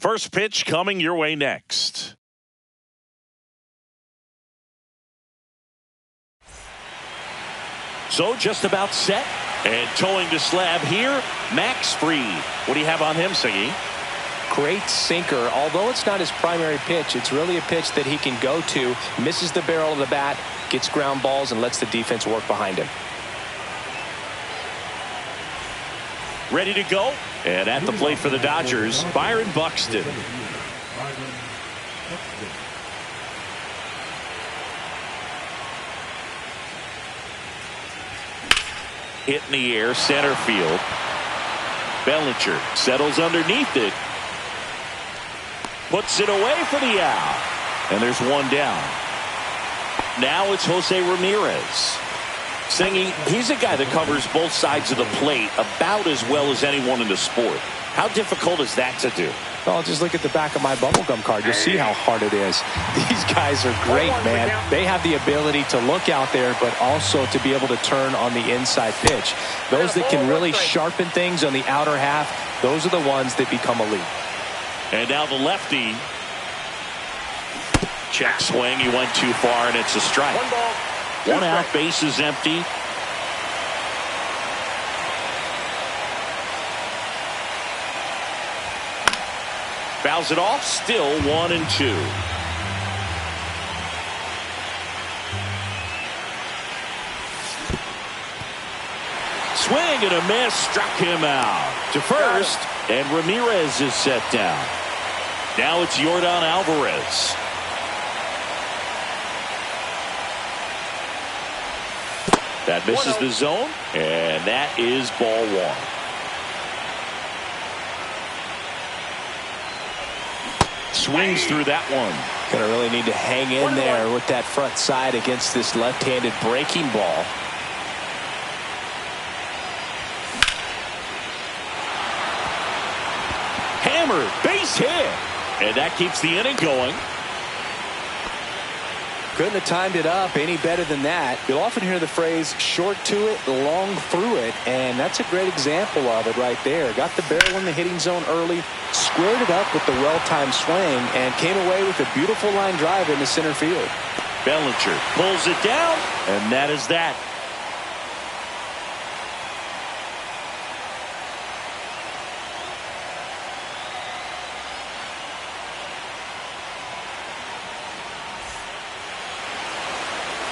First pitch coming your way next. So just about set. And towing the slab here, Max Fried. What do you have on him, Siggy? Great sinker. Although it's not his primary pitch, it's really a pitch that he can go to, misses the barrel of the bat, gets ground balls, and lets the defense work behind him. Ready to go. And at the plate for the Dodgers, Byron Buxton. Hit in the air, center field. Bellinger settles underneath it. Puts it away for the out. And there's one down. Now it's Jose Ramirez. Singy, he's a guy that covers both sides of the plate about as well as anyone in the sport. How difficult is that to do? Well, just look at the back of my bubblegum card. You'll see how hard it is. These guys are great, man. They have the ability to look out there, but also to be able to turn on the inside pitch. Those that can really sharpen things on the outer half, those are the ones that become elite. And now the lefty. Check swing. He went too far, and it's a strike. One out, base is empty. Fouls it off, still 1-2. Swing and a miss, struck him out to first, and Ramirez is set down. Now it's Yordan Alvarez. That misses the zone, and that is ball one. Swings through that one. Gonna really need to hang in there with that front side against this left-handed breaking ball. Hammer, base hit, and that keeps the inning going. Couldn't have timed it up any better than that. You'll often hear the phrase short to it, long through it, and that's a great example of it right there. Got the barrel in the hitting zone early, squared it up with the well-timed swing, and came away with a beautiful line drive into center field. Bellinger pulls it down, and that is that.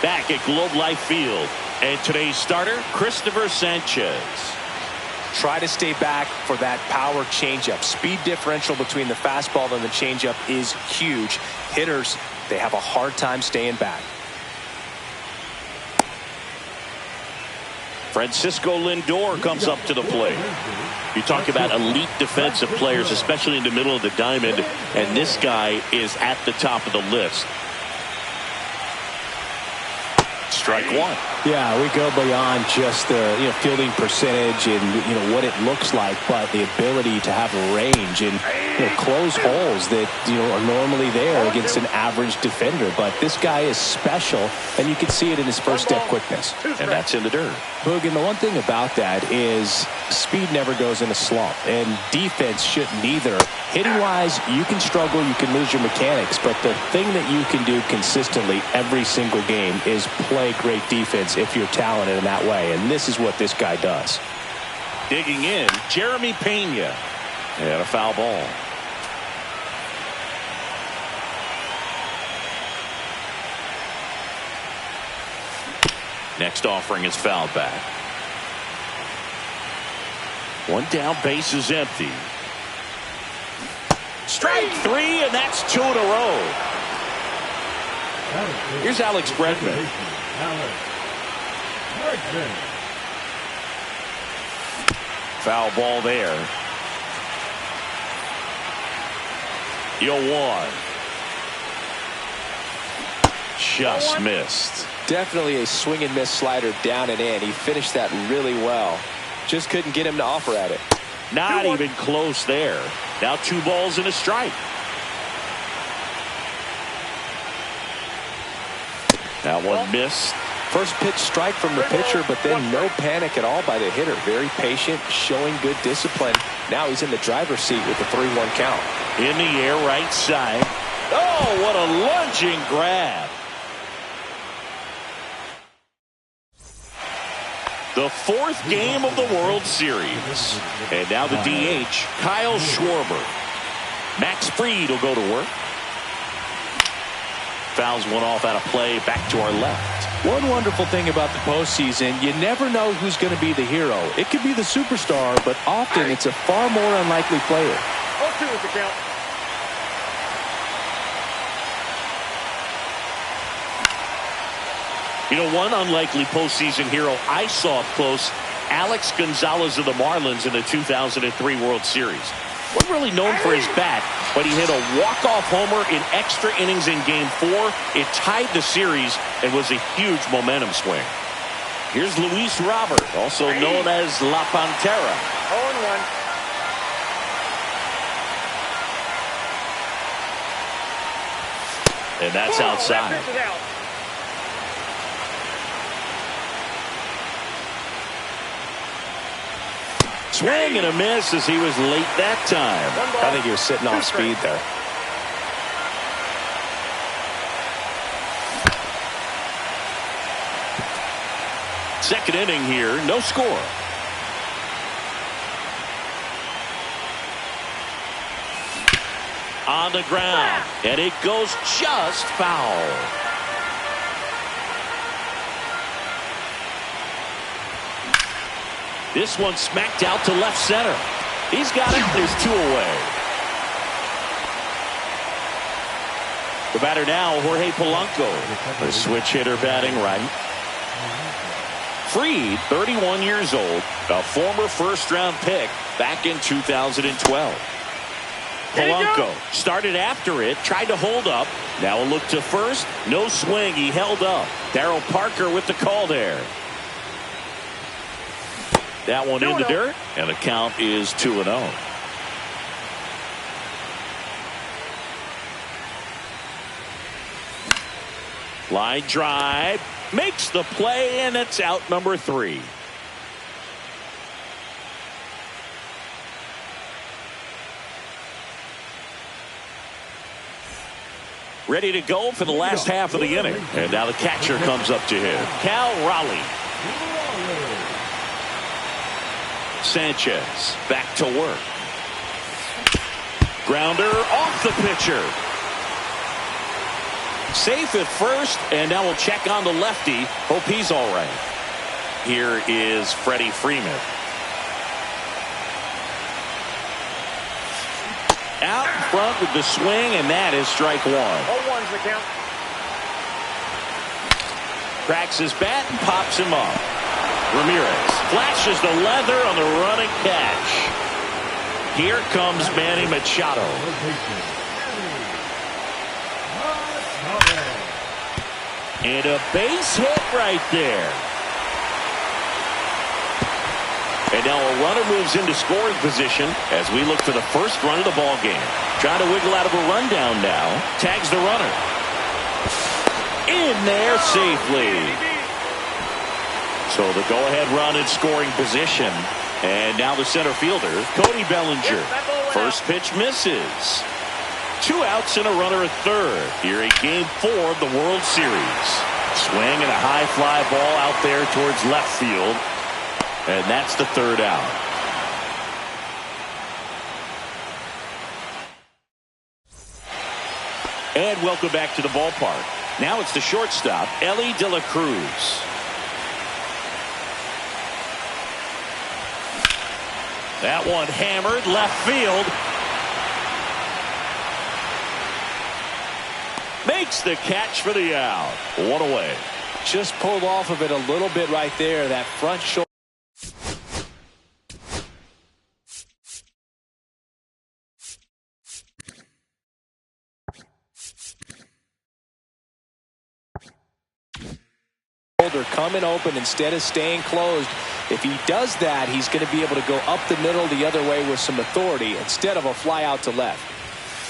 Back at Globe Life Field, and today's starter, Christopher Sanchez. Try to stay back for that power changeup. Speed differential between the fastball and the changeup is huge. Hitters, they have a hard time staying back. Francisco Lindor comes up to the plate. You talk about elite defensive players, especially in the middle of the diamond, and this guy is at the top of the list. Strike one. Yeah, we go beyond just the fielding percentage and what it looks like, but the ability to have range and close holes that are normally there against an average defender. But this guy is special, and you can see it in his first step quickness. And that's in the dirt. Boog, and the one thing about that is speed never goes in a slump, and defense shouldn't either. Hitting-wise, you can struggle, you can lose your mechanics, but the thing that you can do consistently every single game is play great defense if you're talented in that way, and this is what this guy does. Digging in, Jeremy Pena, and a foul ball. Next offering is fouled back. One down, base is empty. Strike three, and that's two in a row. Here's Alex Bregman. Foul ball there. 0-1. Just missed. Definitely a swing and miss slider down and in. He finished that really well. Just couldn't get him to offer at it. Not even close there. Now 2 balls and a strike. That one missed. First pitch strike from the pitcher, but then no panic at all by the hitter. Very patient, showing good discipline. Now he's in the driver's seat with the 3-1 count. In the air, right side. Oh, what a lunging grab. The fourth game of the World Series. And now the DH, Kyle Schwarber. Max Fried will go to work. Fouls one off out of play, back to our left. One wonderful thing about the postseason, you never know who's going to be the hero. It could be the superstar, but often it's a far more unlikely player. 0-2 is the count. You know, one unlikely postseason hero I saw up close, Alex Gonzalez of the Marlins in the 2003 World Series. Wasn't really known for his bat, but he hit a walk-off homer in extra innings in Game 4. It tied the series and was a huge momentum swing. Here's Luis Robert, also known as La Pantera. 0-1. And that's outside. Swing and a miss as he was late that time. I think he was sitting off speed there. Second inning here, no score. On the ground, and it goes just foul. This one smacked out to left center. He's got it. There's 2 away. The batter now, Jorge Polanco. The switch hitter batting right. Fried, 31 years old, a former first-round pick back in 2012. Polanco started after it, tried to hold up. Now a look to first. No swing. He held up. Darryl Parker with the call there. That one in the dirt, and the count is 2-0. Line drive, makes the play, and it's out number 3. Ready to go for the last half of the inning. And now the catcher comes up to him, Cal Raleigh. Sanchez back to work. Grounder off the pitcher. Safe at first, and now we'll check on the lefty. Hope he's all right. Here is Freddie Freeman. Out in front with the swing, and that is strike 1. 0-1's the count. Cracks his bat and pops him up. Ramirez flashes the leather on the running catch. Here comes Manny Machado. And a base hit right there. And now a runner moves into scoring position as we look for the first run of the ball game. Trying to wiggle out of a rundown now. Tags the runner. In there safely. So the go-ahead run in scoring position. And now the center fielder, Cody Bellinger. First pitch misses. 2 outs and a runner at third. Here in Game 4 of the World Series. Swing and a high fly ball out there towards left field. And that's the 3rd out. And welcome back to the ballpark. Now it's the shortstop, Ellie De La Cruz. That one hammered left field. Makes the catch for the out. 1 away. Just pulled off of it a little bit right there. That front shoulder. Coming open instead of staying closed. If he does that, he's going to be able to go up the middle the other way with some authority instead of a fly out to left.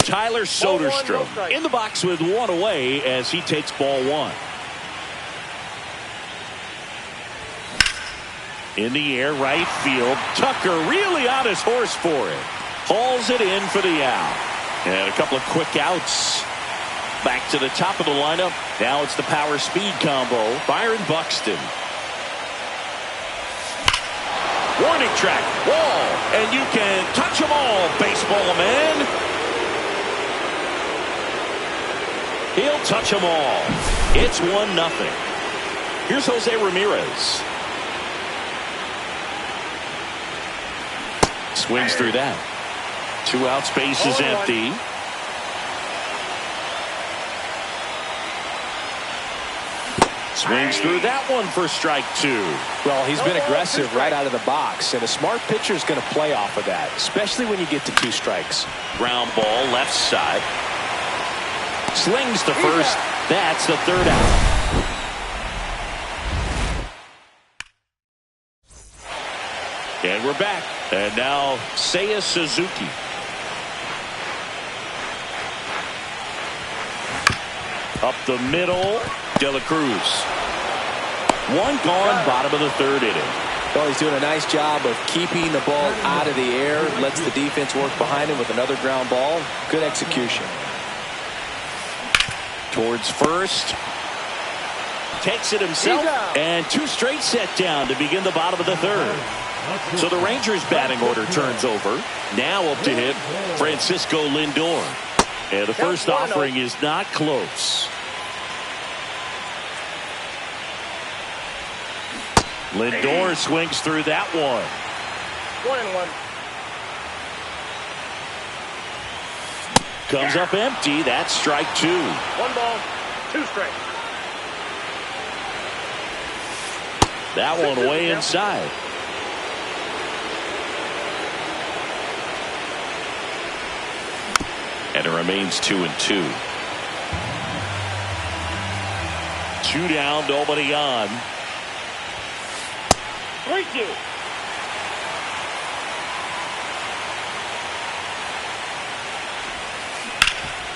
Tyler Soderstrom in the box with 1 away as he takes ball 1. In the air, right field. Tucker really on his horse for it. Hauls it in for the out. And a couple of quick outs. Back to the top of the lineup. Now it's the power speed combo. Byron Buxton. Warning track. Wall. And you can touch them all, baseball man. He'll touch them all. It's 1-0. Here's Jose Ramirez. Swings through that. 2 outs, base is empty. Swings through that one for strike 2. Well, he's been aggressive right out of the box, and a smart pitcher is going to play off of that, especially when you get to 2 strikes. Ground ball left side. Slings to first. That's the 3rd out. And we're back. And now Seiya Suzuki. Up the middle. De La Cruz. 1 gone, bottom of the 3rd inning. Well, he's doing a nice job of keeping the ball out of the air. Lets the defense work behind him with another ground ball. Good execution. Towards first. Takes it himself. And 2 straight set down to begin the bottom of the 3rd. So the Rangers batting order turns over. Now up to hit Francisco Lindor. And the first offering is not close. Lindor swings through that one. 1-1. Comes up empty. That's strike 2. 1 ball, 2 strikes. That one way inside. And it remains 2-2. 2 down, nobody on. 3-2.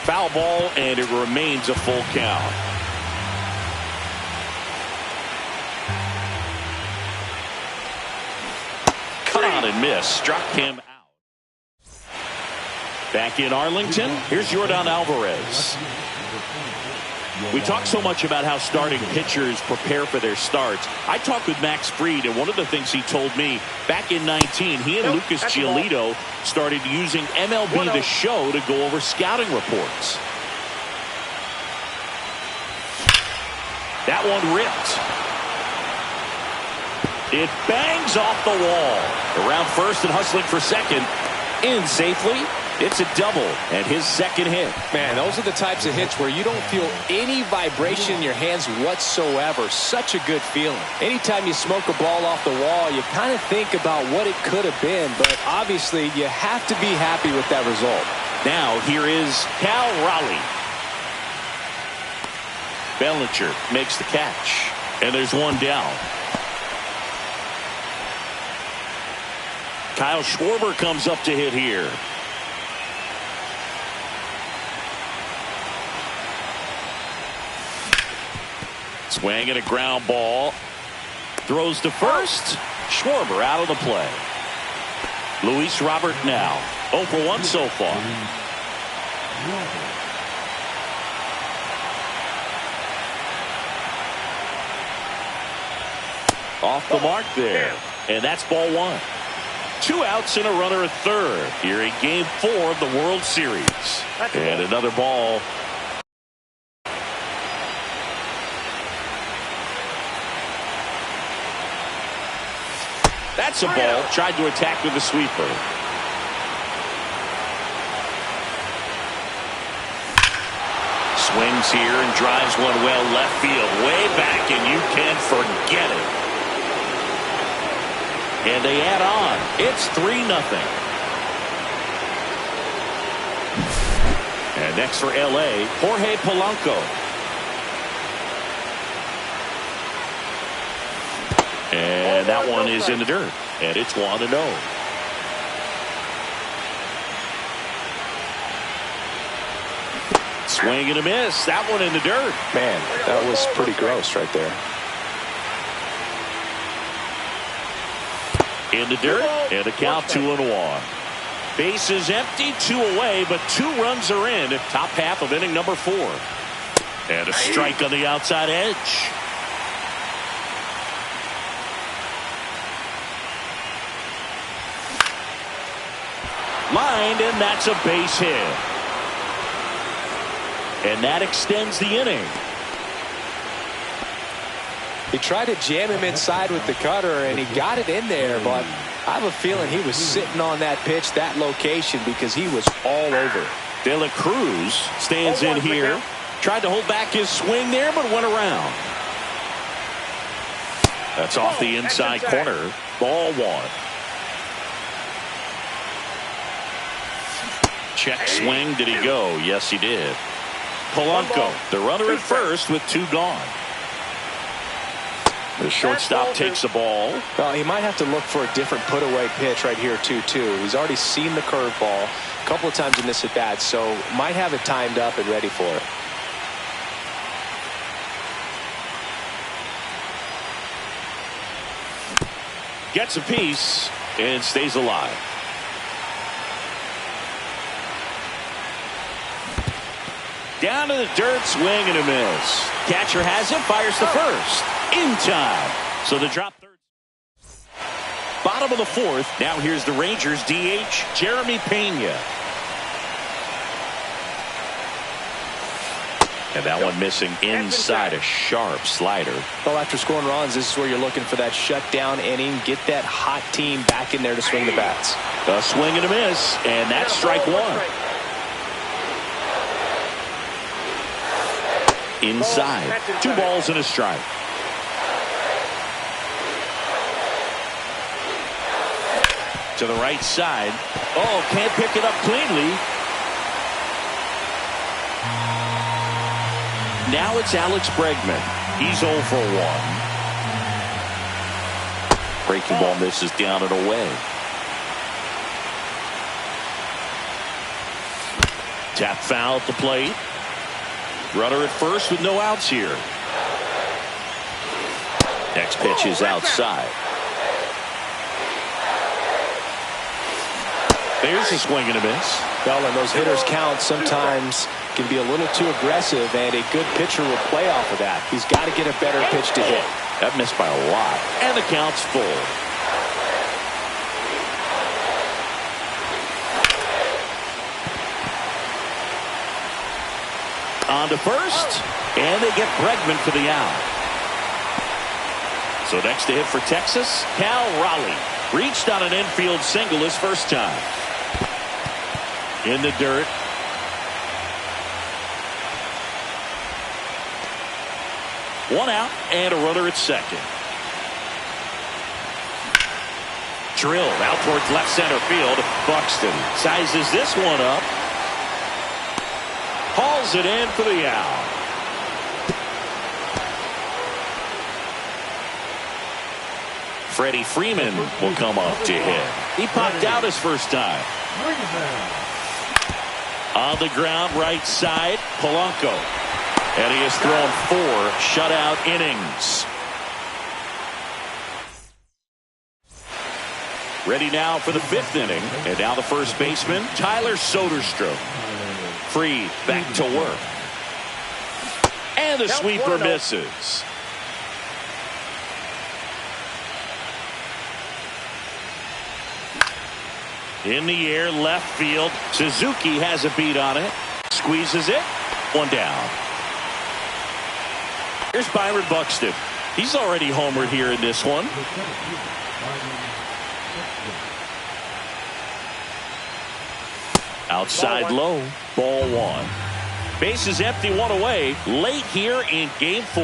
Foul ball, and it remains a full count. Cut on and miss. Struck him out. Back in Arlington, here's Yordan Alvarez. We talk so much about how starting pitchers prepare for their starts. I talked with Max Fried, and one of the things he told me back in 19, he and Lucas Giolito started using MLB The Show to go over scouting reports. That one ripped. It bangs off the wall. Around first and hustling for second. In safely. It's a double and his 2nd hit. Man, those are the types of hits where you don't feel any vibration in your hands whatsoever. Such a good feeling. Anytime you smoke a ball off the wall, you kind of think about what it could have been, but obviously you have to be happy with that result. Now here is Cal Raleigh. Bellinger makes the catch, and there's 1 down. Kyle Schwarber comes up to hit here. Swing and a ground ball. Throws to first. Schwarber out of the play. Luis Robert now 0 for 1 so far. Off the mark there. And that's ball 1. 2 outs and a runner at 3rd here in game 4 of the World Series. And another ball. That's a ball. Tried to attack with a sweeper. Swings here and drives one well left field. Way back, and you can forget it. And they add on. It's 3-0. And next for L.A., Jorge Polanco. And that one is in the dirt. And it's 1-0. Swing and a miss. That one in the dirt. Man, that was pretty gross right there. In the dirt. And a count 2-1. Base is empty, 2 away, but 2 runs are in. Top half of inning number 4. And a strike on the outside edge. Lined, and that's a base hit. And that extends the inning. He tried to jam him inside with the cutter, and he got it in there, but I have a feeling he was sitting on that pitch, that location, because he was all over. De La Cruz stands in here. Tried to hold back his swing there, but went around. That's off the inside corner. Ball 1. Check swing. Did he go? Yes, he did. Polanco, the runner at first with 2 gone. The shortstop takes the ball. Well, he might have to look for a different put-away pitch right here, too. He's already seen the curveball a couple of times in this at-bat, so might have it timed up and ready for it. Gets a piece and stays alive. Down to the dirt, swing and a miss. Catcher has it, fires the first. In time. So the drop third. Bottom of the 4th. Now here's the Rangers DH, Jeremy Pena. And that one missing inside, a sharp slider. Well, after scoring runs, this is where you're looking for that shutdown inning. Get that hot team back in there to swing the bats. A swing and a miss, and that's strike 1. Inside, 2 balls and a strike. To the right side. Oh, can't pick it up cleanly. Now it's Alex Bregman. He's 0 for 1. Breaking ball misses down and away. Tap foul at the plate. Runner at first with no outs here. Next pitch is outside. There's a swing and a miss. Well, and those hitters count sometimes can be a little too aggressive, and a good pitcher will play off of that. He's got to get a better pitch to hit. That missed by a lot. And the count's full. On to first, and they get Bregman for the out. So next to hit for Texas, Cal Raleigh. Reached on an infield single his first time. In the dirt. One out and a runner at second. Drilled out towards left center field. Buxton sizes this one up. Hauls it in for the out. Freddie Freeman will come up to hit. He popped out his first time. On the ground, right side, Polanco. And he has thrown 4 shutout innings. Ready now for the 5th inning. And now the first baseman, Tyler Soderstrom. Free, back to work. And the sweeper misses. In the air, left field. Suzuki has a beat on it. Squeezes it. 1 down. Here's Byron Buxton. He's already homered here in this one. Outside low. Ball 1. Base is empty, 1 away. Late here in game 4.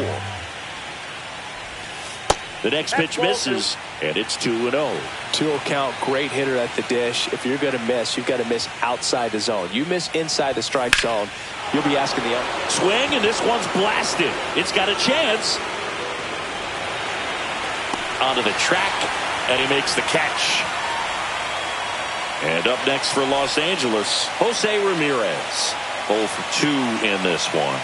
The next pitch misses, and it's 2-0. 2-0 count, great hitter at the dish. If you're going to miss, you've got to miss outside the zone. You miss inside the strike zone, you'll be asking the other. Swing, and this one's blasted. It's got a chance. Onto the track, and he makes the catch. And up next for Los Angeles, Jose Ramirez. 0 for 2 in this one.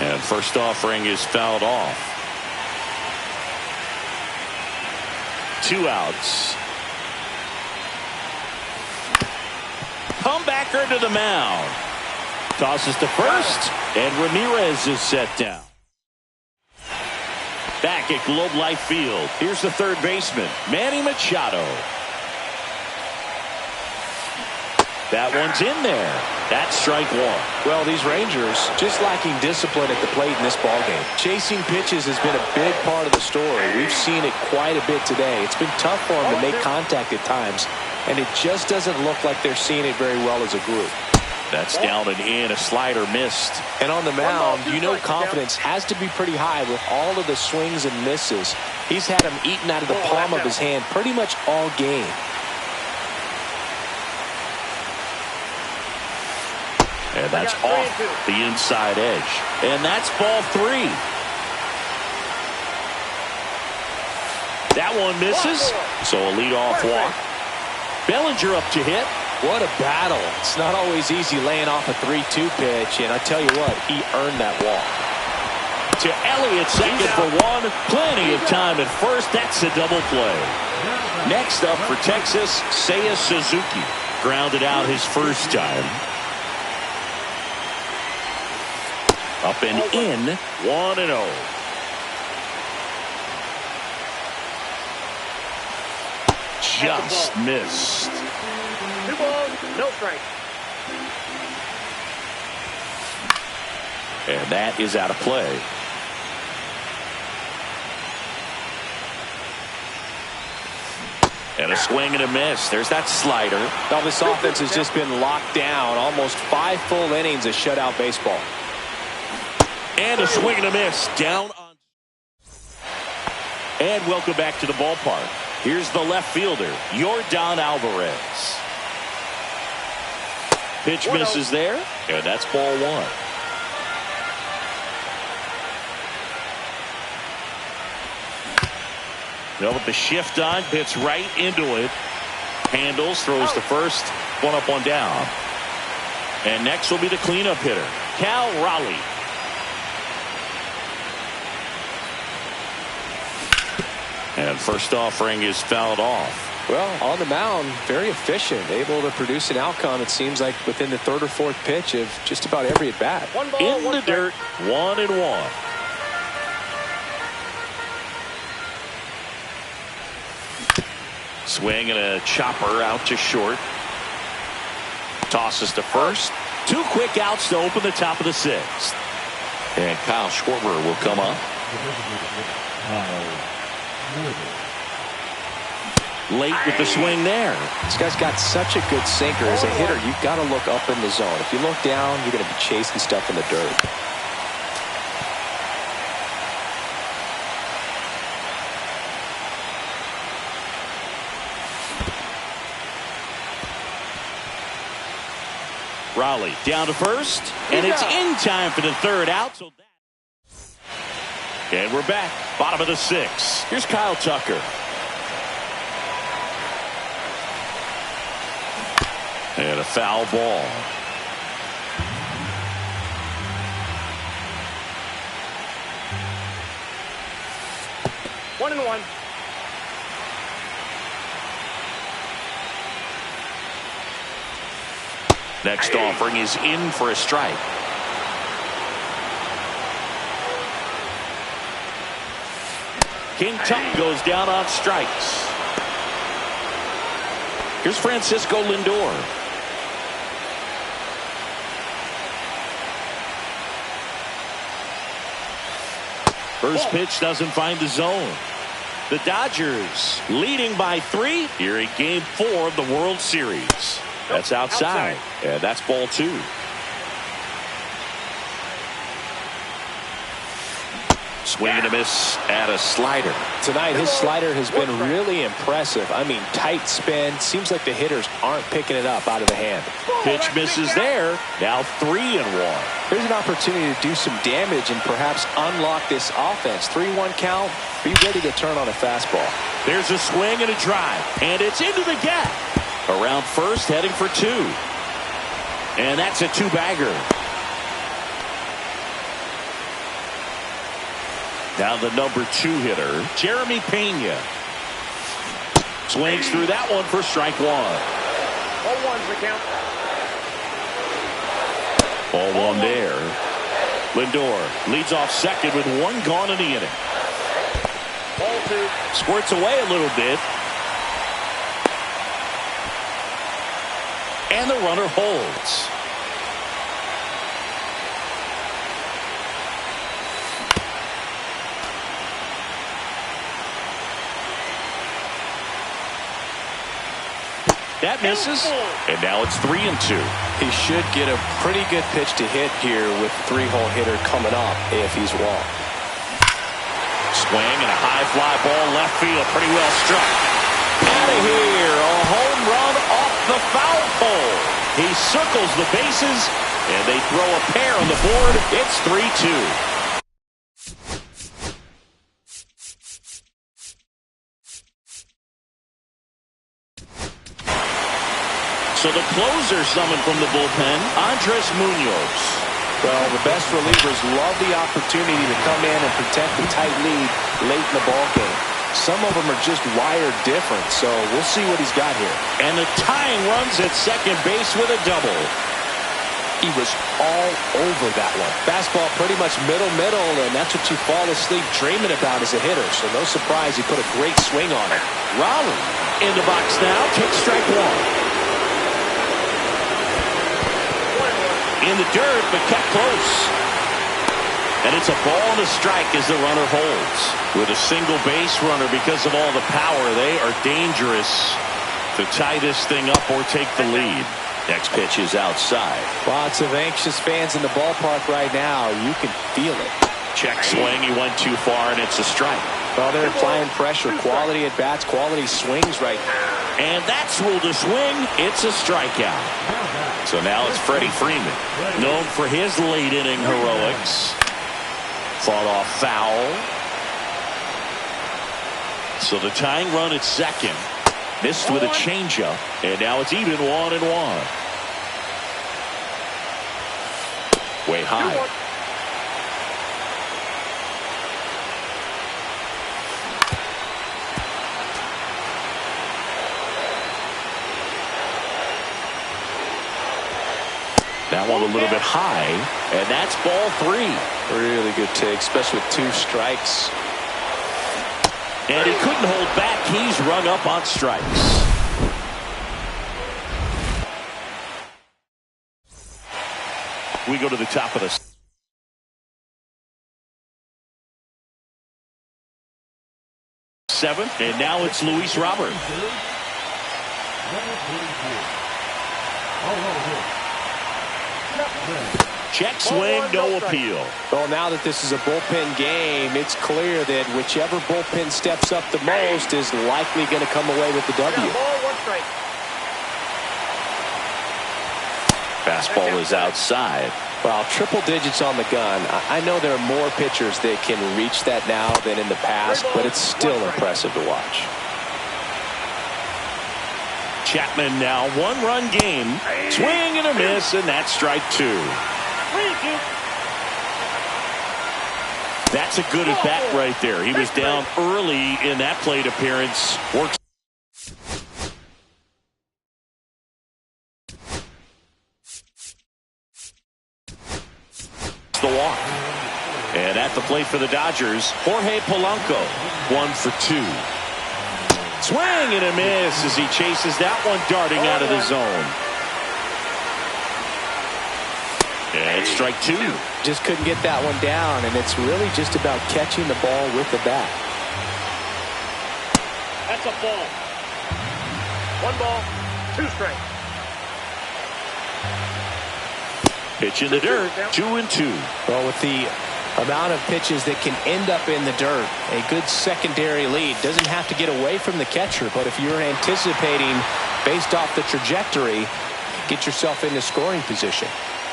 And first offering is fouled off. 2 outs. comebacker to the mound. Tosses to first, and Ramirez is set down. Back at Globe Life Field, here's the third baseman, Manny Machado. That one's in there. That's strike one. Well, these Rangers just lacking discipline at the plate in this ballgame. Chasing pitches has been a big part of the story. We've seen it quite a bit today. It's been tough for them to make contact at times, and it just doesn't look like they're seeing it very well as a group. That's down and in. A slider missed. And on the mound, you know confidence has to be pretty high with all of the swings and misses. He's had them eaten out of the palm of his hand pretty much all game. And that's off the inside edge. And that's ball three. That one misses. So a leadoff walk. Bellinger up to hit. What a battle. It's not always easy laying off a 3-2 pitch, and I tell you what, he earned that walk. To Elliott, second for one. Plenty of time at first. That's a double play. Next up for Texas, Seiya Suzuki. Grounded out his first time. Up and in, 1-0. Just missed. 2 balls, no strike. And that is out of play. And a swing and a miss. There's that slider. Now this offense has just been locked down. Almost 5 full innings of shutout baseball. And a swing and a miss. Down on. And welcome back to the ballpark. Here's the left fielder, Yordan Alvarez. Pitch misses there, and that's ball one. Now with the shift on, hits right into it. Handles, throws to first, one up, one down. And next will be the cleanup hitter, Cal Raleigh. And first offering is fouled off. Well, on the mound, very efficient, able to produce an outcome, it seems like, within the third or fourth pitch of just about every at-bat. In the dirt, 1-1. Swing and a chopper out to short. Tosses to first. 2 quick outs to open the top of the 6th. And Kyle Schwarber will come up. Late with the swing there. This guy's got such a good sinker. As a hitter, you've got to look up in the zone. If you look down, you're going to be chasing stuff in the dirt. Raleigh down to first, and it's in time for the third out. And we're back, bottom of the 6th. Here's Kyle Tucker. And a foul ball. One and one. Next offering is in for a strike. King Tut goes down on strikes. Here's Francisco Lindor. First pitch doesn't find the zone. The Dodgers leading by 3 here in Game 4 of the World Series. That's outside. And that's ball 2. Swing and a miss at a slider. Tonight, his slider has been really impressive. I mean, tight spin. Seems like the hitters aren't picking it up out of the hand. Pitch misses there. Now 3-1. Here's an opportunity to do some damage and perhaps unlock this offense. 3-1 count. Be ready to turn on a fastball. There's a swing and a drive. And it's into the gap. Around first, heading for 2. And that's a 2-bagger. Now the number 2 hitter, Jeremy Pena. Swings through that one for strike 1. 0-1's the count. Ball one there. Lindor leads off second with one gone in the inning. Ball two. Squirts away a little bit. And the runner holds. That misses. And now it's 3-2. He should get a pretty good pitch to hit here with the three-hole hitter coming up if he's wrong. Swing and a high fly ball left field. Pretty well struck. Out of here. A home run off the foul pole. He circles the bases, and they throw a pair on the board. It's 3-2. So the closer summoned from the bullpen, Andres Munoz. Well, the best relievers love the opportunity to come in and protect the tight lead late in the ballgame. Some of them are just wired different, so we'll see what he's got here. And the tying runs at second base with a double. He was all over that one. Fastball pretty much middle, and that's what you fall asleep dreaming about as a hitter. So no surprise he put a great swing on it. Raleigh in the box now, takes strike one. In the dirt, but kept close. And it's a ball and a strike as the runner holds. With a single base runner, because of all the power, they are dangerous to tie this thing up or take the lead. Next pitch is outside. Lots of anxious fans in the ballpark right now. You can feel it. Check swing. He went too far, and it's a strike. Well, they're applying pressure. Quality at bats, quality swings right now. And that's ruled a swing. It's a strikeout. So now it's Freddie Freeman, known for his late inning heroics. Fought off foul. So the tying run at second. Missed with a changeup. And now it's even 1-1. Way high. That one a little bit high, and that's ball three. Really good take, especially with two strikes. And he couldn't hold back. He's rung up on strikes. We go to the top of the seventh, and now it's Luis Robert. Check swing, no appeal. Well, now that this is a bullpen game, it's clear that whichever bullpen steps up the most is likely going to come away with the W. Fastball is outside. Well, triple digits on the gun. I know there are more pitchers that can reach that now than in the past, but it's still impressive to watch. Chapman now one-run game. Swing and a miss, and that's strike two. That's a good at bat right there. He was down early in that plate appearance. Works the walk. And at the plate for the Dodgers, Jorge Polanco, 1 for 2. Swing and a miss as he chases that one darting out of the zone. And it's strike two. Just couldn't get that one down, and it's really just about catching the ball with the bat. That's a ball. 1 ball, 2 strikes. Pitch in the dirt, 2-2. Well, with the amount of pitches that can end up in the dirt, a good secondary lead doesn't have to get away from the catcher, but if you're anticipating based off the trajectory, get yourself into scoring position.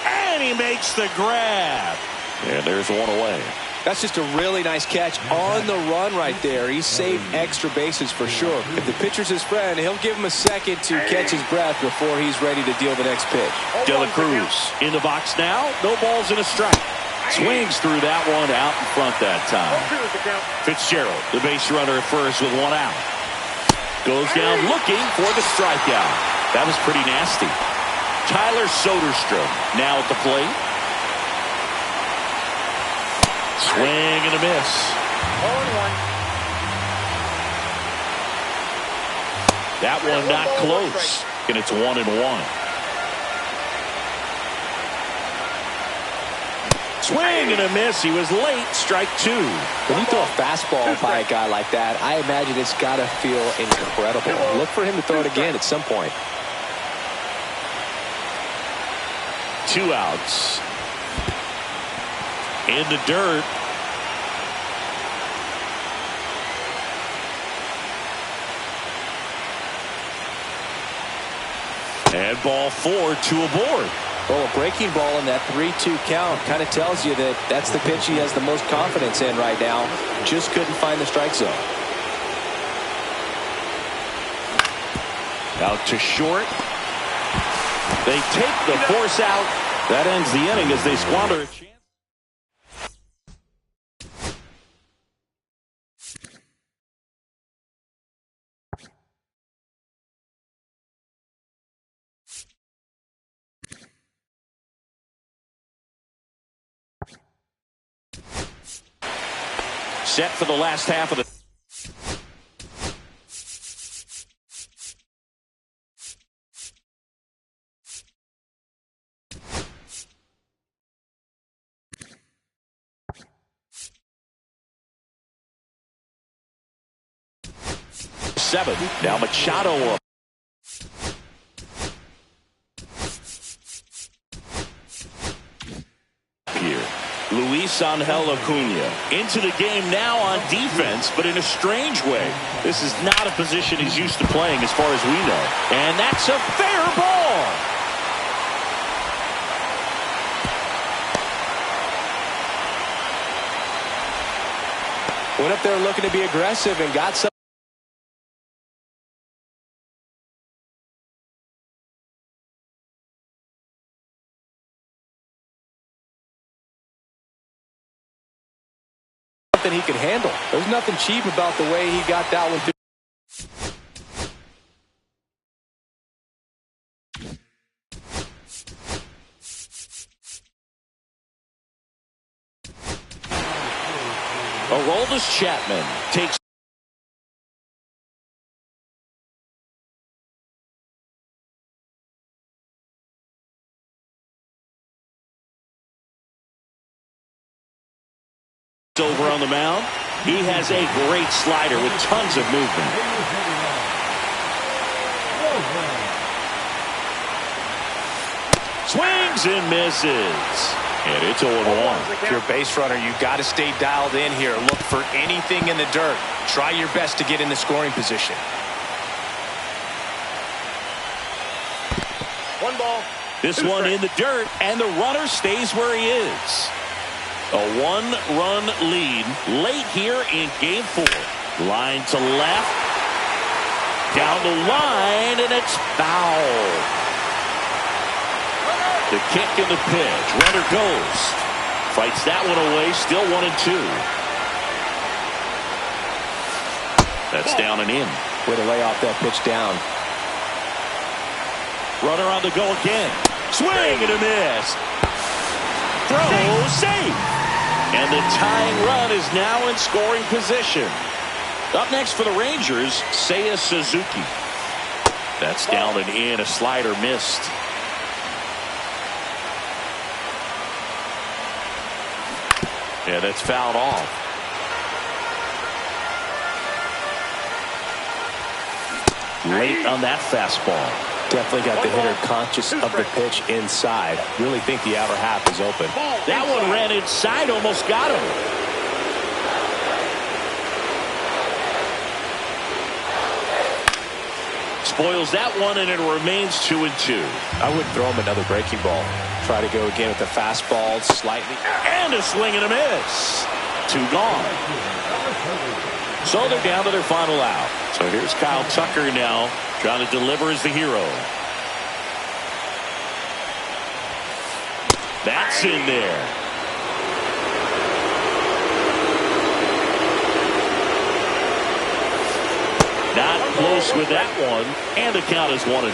And he makes the grab. And there's one away. That's just a really nice catch on the run right there. He saved extra bases for sure. If the pitcher's his friend, he'll give him a second to catch his breath before he's ready to deal the next pitch. De La Cruz in the box now. No balls and a strike. Swings through that one out in front that time. Fitzgerald, the base runner at first with 1 out. Goes down looking for the strikeout. That was pretty nasty. Tyler Soderstrom now at the plate. Swing and a miss. 0-1. That one not close. And it's 1-1. Swing and a miss. He was late. Strike two. When you throw a fastball by a guy like that, I imagine it's got to feel incredible. Look for him to throw it again at some point. 2 outs. In the dirt. And ball 4, 2 aboard. Well, a breaking ball in that 3-2 count kind of tells you that that's the pitch he has the most confidence in right now. Just couldn't find the strike zone. Out to short. They take the force out. That ends the inning as they squander a chance. Set for the last half of the seventh. Now Machado up. Here. Luis Angel Acuna into the game now on defense, but in a strange way. This is not a position he's used to playing as far as we know. And that's a fair ball. Went up there looking to be aggressive and got some. He could handle. There's nothing cheap about the way he got that one through. Aroldis Chapman takes over on the mound. He has a great slider with tons of movement. Swings and misses. And it's 0-1. If you're a base runner, you've got to stay dialed in here. Look for anything in the dirt. Try your best to get in the scoring position. 1 ball. This one in the dirt, and the runner stays where he is. A 1-run lead late here in game 4. Line to left. Down the line, and it's foul. The kick and the pitch. Runner goes. Fights that one away. Still 1-2. That's down and in. Way to lay off that pitch down. Runner on the go again. Swing and a miss. Throw safe. And the tying run is now in scoring position. Up next for the Rangers, Seiya Suzuki. That's down and in. A slider missed. Yeah, that's fouled off. Late on that fastball. Definitely got the hitter conscious of the pitch inside. Really think the outer half is open. That one ran inside, almost got him. Spoils that one, and it remains 2-2. I would throw him another breaking ball. Try to go again with the fastball slightly. And a swing and a miss. 2 gone. So they're down to their final out. So here's Kyle Tucker now, trying to deliver as the hero. That's in there. Not close with that one, and the count is 1-1.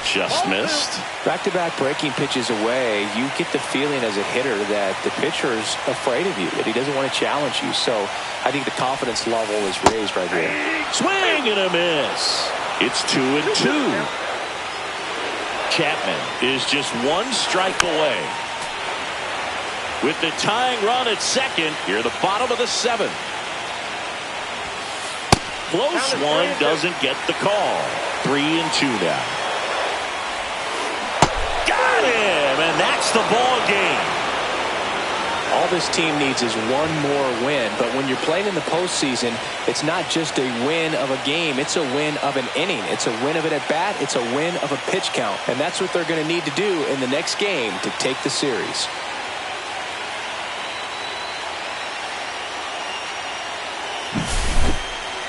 Just missed. Back-to-back breaking pitches away, you get the feeling as a hitter that the pitcher's afraid of you, that he doesn't want to challenge you. So I think the confidence level is raised right here. Swing and a miss. It's 2-2. Chapman is just one strike away. With the tying run at second, here the bottom of the seventh. Close one, doesn't get the call. 3-2 now. Got him, and that's the ball game. All this team needs is one more win, but when you're playing in the postseason, it's not just a win of a game, it's a win of an inning. It's a win of an at-bat, it's a win of a pitch count, and that's what they're going to need to do in the next game to take the series.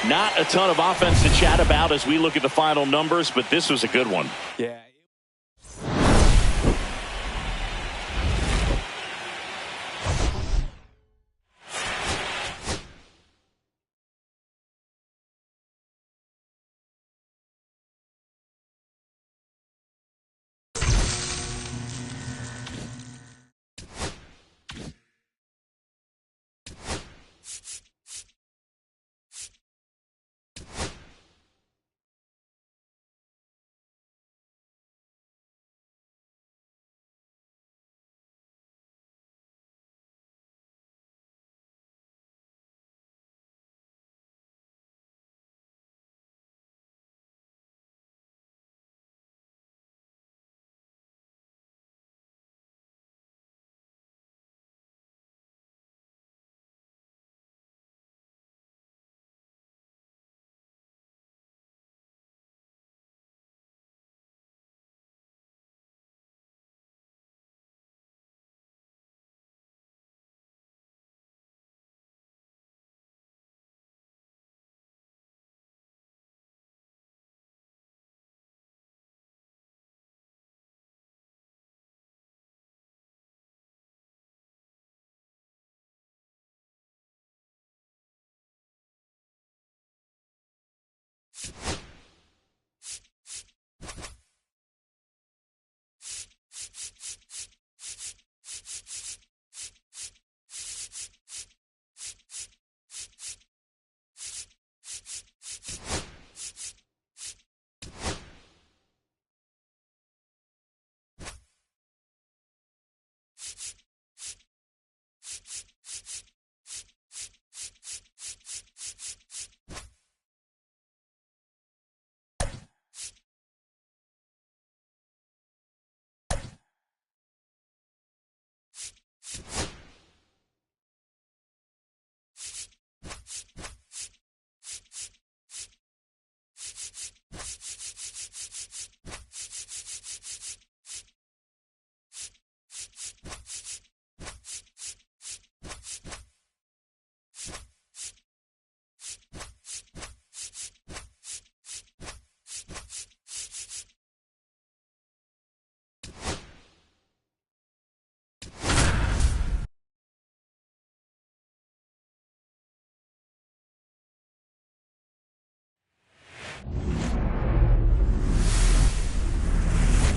Not a ton of offense to chat about as we look at the final numbers, but this was a good one. Yeah.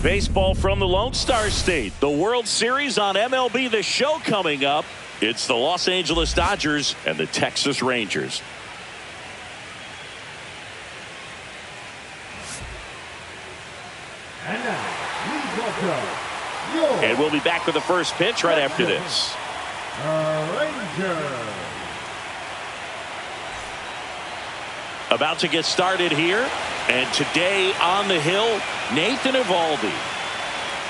Baseball from the Lone Star State. The World Series on MLB The Show coming up. It's the Los Angeles Dodgers and the Texas Rangers. And now, please welcome And we'll be back with the first pitch right after this. Rangers. About to get started here. And today on the hill, Nathan Eovaldi.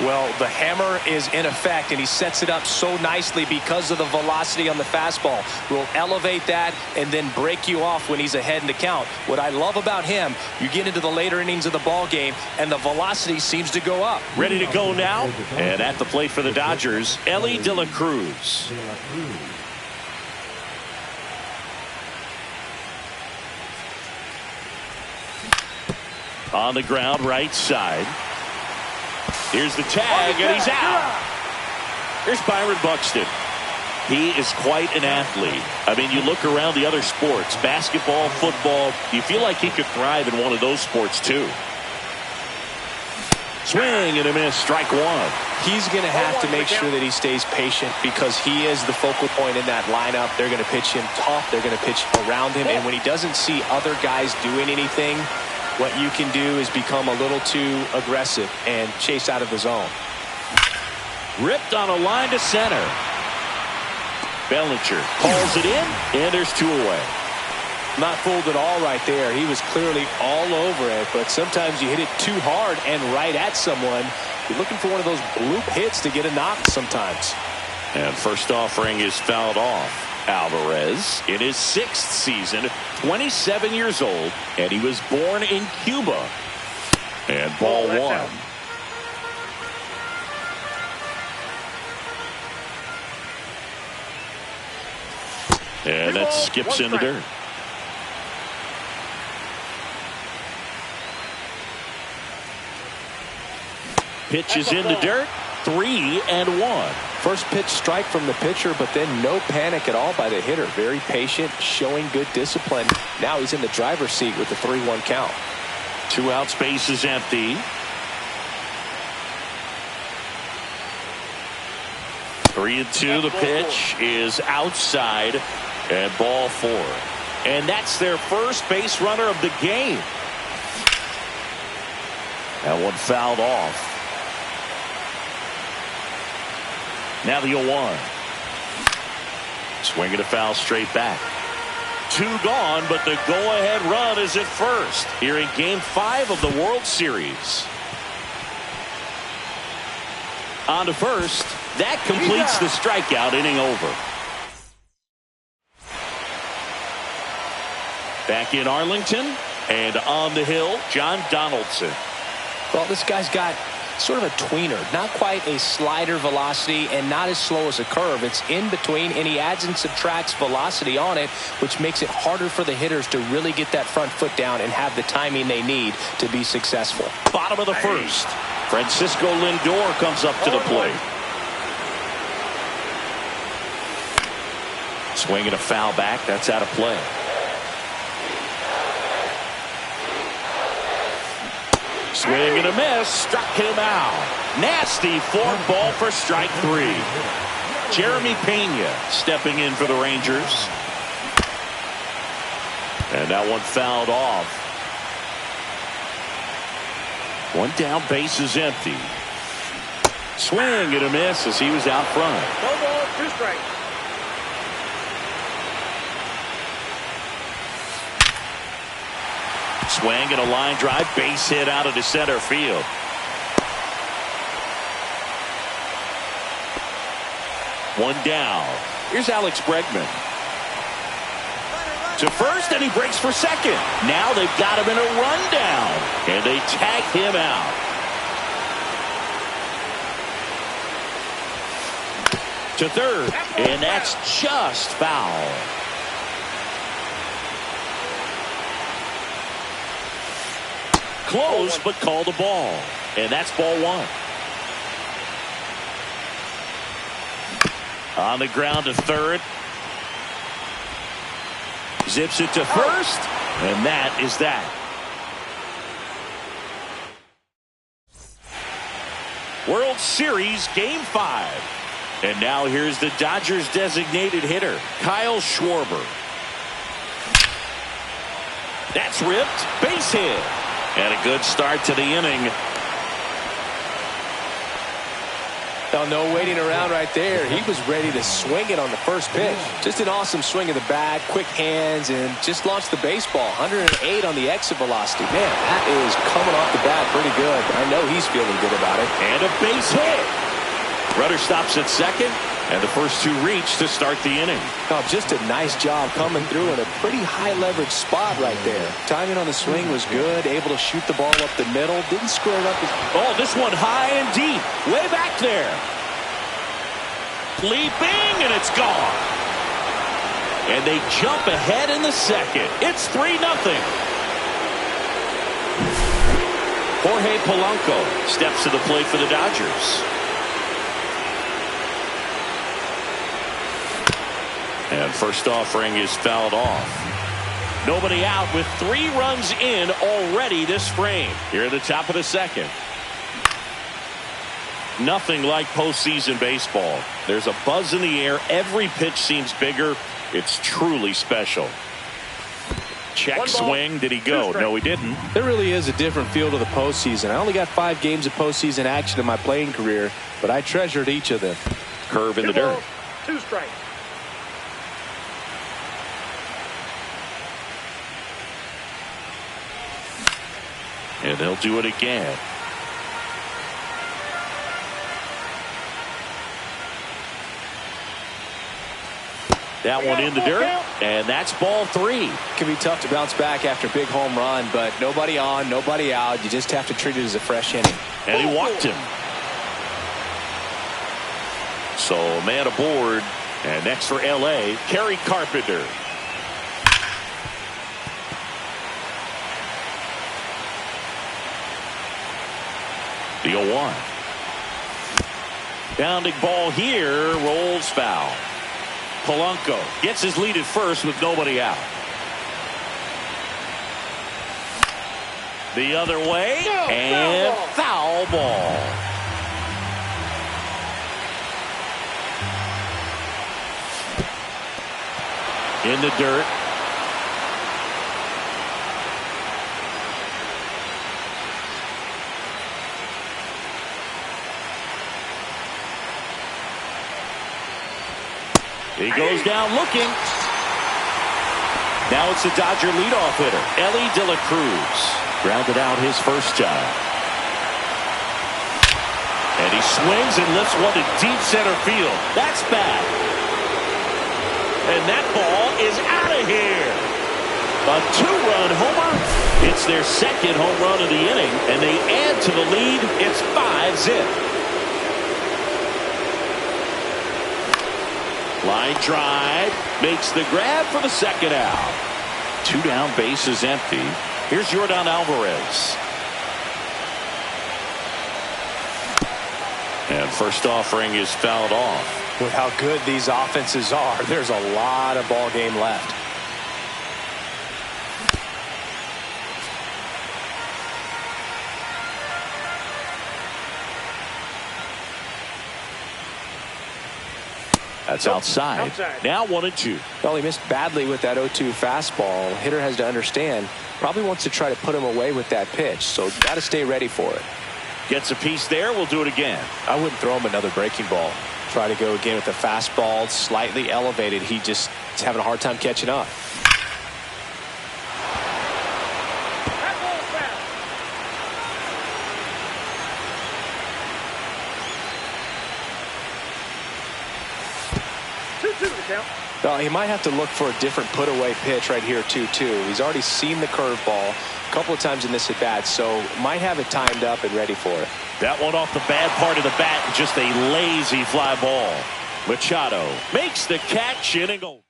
Well, the hammer is in effect, and he sets it up so nicely because of the velocity on the fastball. Will elevate that and then break you off when he's ahead in the count. What I love about him, you get into the later innings of the ball game, and the velocity seems to go up. Ready to go now, and at the plate for the Dodgers, Elly De La Cruz. On the ground, right side. Here's the tag, and he's out. Here's Byron Buxton. He is quite an athlete. I mean, you look around the other sports, basketball, football, you feel like he could thrive in one of those sports, too. Swing and a miss, strike one. He's going to have to make sure that he stays patient because he is the focal point in that lineup. They're going to pitch him tough. They're going to pitch around him. And when he doesn't see other guys doing anything, what you can do is become a little too aggressive and chase out of the zone. Ripped on a line to center. Bellinger calls it in, and there's two away. Not fooled at all right there. He was clearly all over it, but sometimes you hit it too hard and right at someone. You're looking for one of those bloop hits to get a knock sometimes. And first offering is fouled off. Alvarez in his 6th season, 27 years old, and he was born in Cuba. And ball one. And that skips in the dirt. Pitch is in the dirt. 3-1. First pitch strike from the pitcher, but then no panic at all by the hitter. Very patient, showing good discipline. Now he's in the driver's seat with the 3-1 count. 2 outs, base is empty. 3-2. The pitch is outside, and ball 4. And that's their first base runner of the game. That one fouled off. Now the 0-1. Swing and a foul straight back. 2 gone, but the go-ahead run is at first here in Game 5 of the World Series. On to first. That completes the strikeout, inning over. Back in Arlington, and on the hill, John Donaldson. Well, this guy's got sort of a tweener, not quite a slider velocity and not as slow as a curve. It's in between, and he adds and subtracts velocity on it, which makes it harder for the hitters to really get that front foot down and have the timing they need to be successful. Bottom of the first. Francisco Lindor comes up to the plate. Swing and a foul back. That's out of play. Swing and a miss. Struck him out. Nasty fork ball for strike 3. Jeremy Pena stepping in for the Rangers. And that one fouled off. 1 down, base is empty. Swing and a miss as he was out front. No ball, 2 strikes. Swing and a line drive, base hit out into center field. One down. Here's Alex Bregman. To first, and he breaks for second. Now they've got him in a rundown, and they tag him out. To third, and that's just foul. Close, but called a ball. And that's ball 1. On the ground to third. Zips it to first. And that is that. World Series Game 5. And now here's the Dodgers designated hitter, Kyle Schwarber. That's ripped. Base hit. And a good start to the inning. Now, no waiting around right there. He was ready to swing it on the first pitch. Just an awesome swing of the bat, quick hands, and just launched the baseball. 108 on the exit velocity. Man, that is coming off the bat pretty good. I know he's feeling good about it. And a base hit. Rudder stops at second, and the first 2 reach to start the inning. Oh, just a nice job coming through in a pretty high leverage spot right there. Timing on the swing was good, able to shoot the ball up the middle, didn't square it up. Oh, this one high and deep, way back there. Leaping, and it's gone. And they jump ahead in the second. It's 3-0. Jorge Polanco steps to the plate for the Dodgers. And first offering is fouled off. Nobody out with 3 runs in already this frame. Here at the top of the second. Nothing like postseason baseball. There's a buzz in the air. Every pitch seems bigger. It's truly special. Check swing. Did he go? No, he didn't. There really is a different feel to the postseason. I only got 5 games of postseason action in my playing career, but I treasured each of them. Curve in the dirt. 2 strikes. And they'll do it again. That one in the dirt, and that's ball 3. It can be tough to bounce back after a big home run, but nobody on, nobody out. You just have to treat it as a fresh inning. And he walked him. So man aboard, and next for L.A., Kerry Carpenter. The 0-1. Bounding ball here, rolls foul. Polanco gets his lead at first with nobody out. The other way, and foul ball. In the dirt. He goes down looking. Now it's the Dodger leadoff hitter, Ellie De La Cruz. Grounded out his first time. And he swings and lifts one to deep center field. That's bad. And that ball is out of here. A 2-run homer. It's their second home run of the inning, and they add to the lead. It's 5-zip. Line drive, makes the grab for the second out. 2 down, bases empty. Here's Yordan Alvarez. And first offering is fouled off. With how good these offenses are, there's a lot of ball game left. That's outside. Now 1-2. Well, he missed badly with that 0-2 fastball. Hitter has to understand, probably wants to try to put him away with that pitch, so got to stay ready for it. Gets a piece there. We'll do it again. I wouldn't throw him another breaking ball. Try to go again with the fastball, slightly elevated. He just is having a hard time catching up. Well, he might have to look for a different put-away pitch right here, 2-2. He's already seen the curveball a couple of times in this at-bat, so might have it timed up and ready for it. That one off the bad part of the bat, just a lazy fly ball. Machado makes the catch, inning over.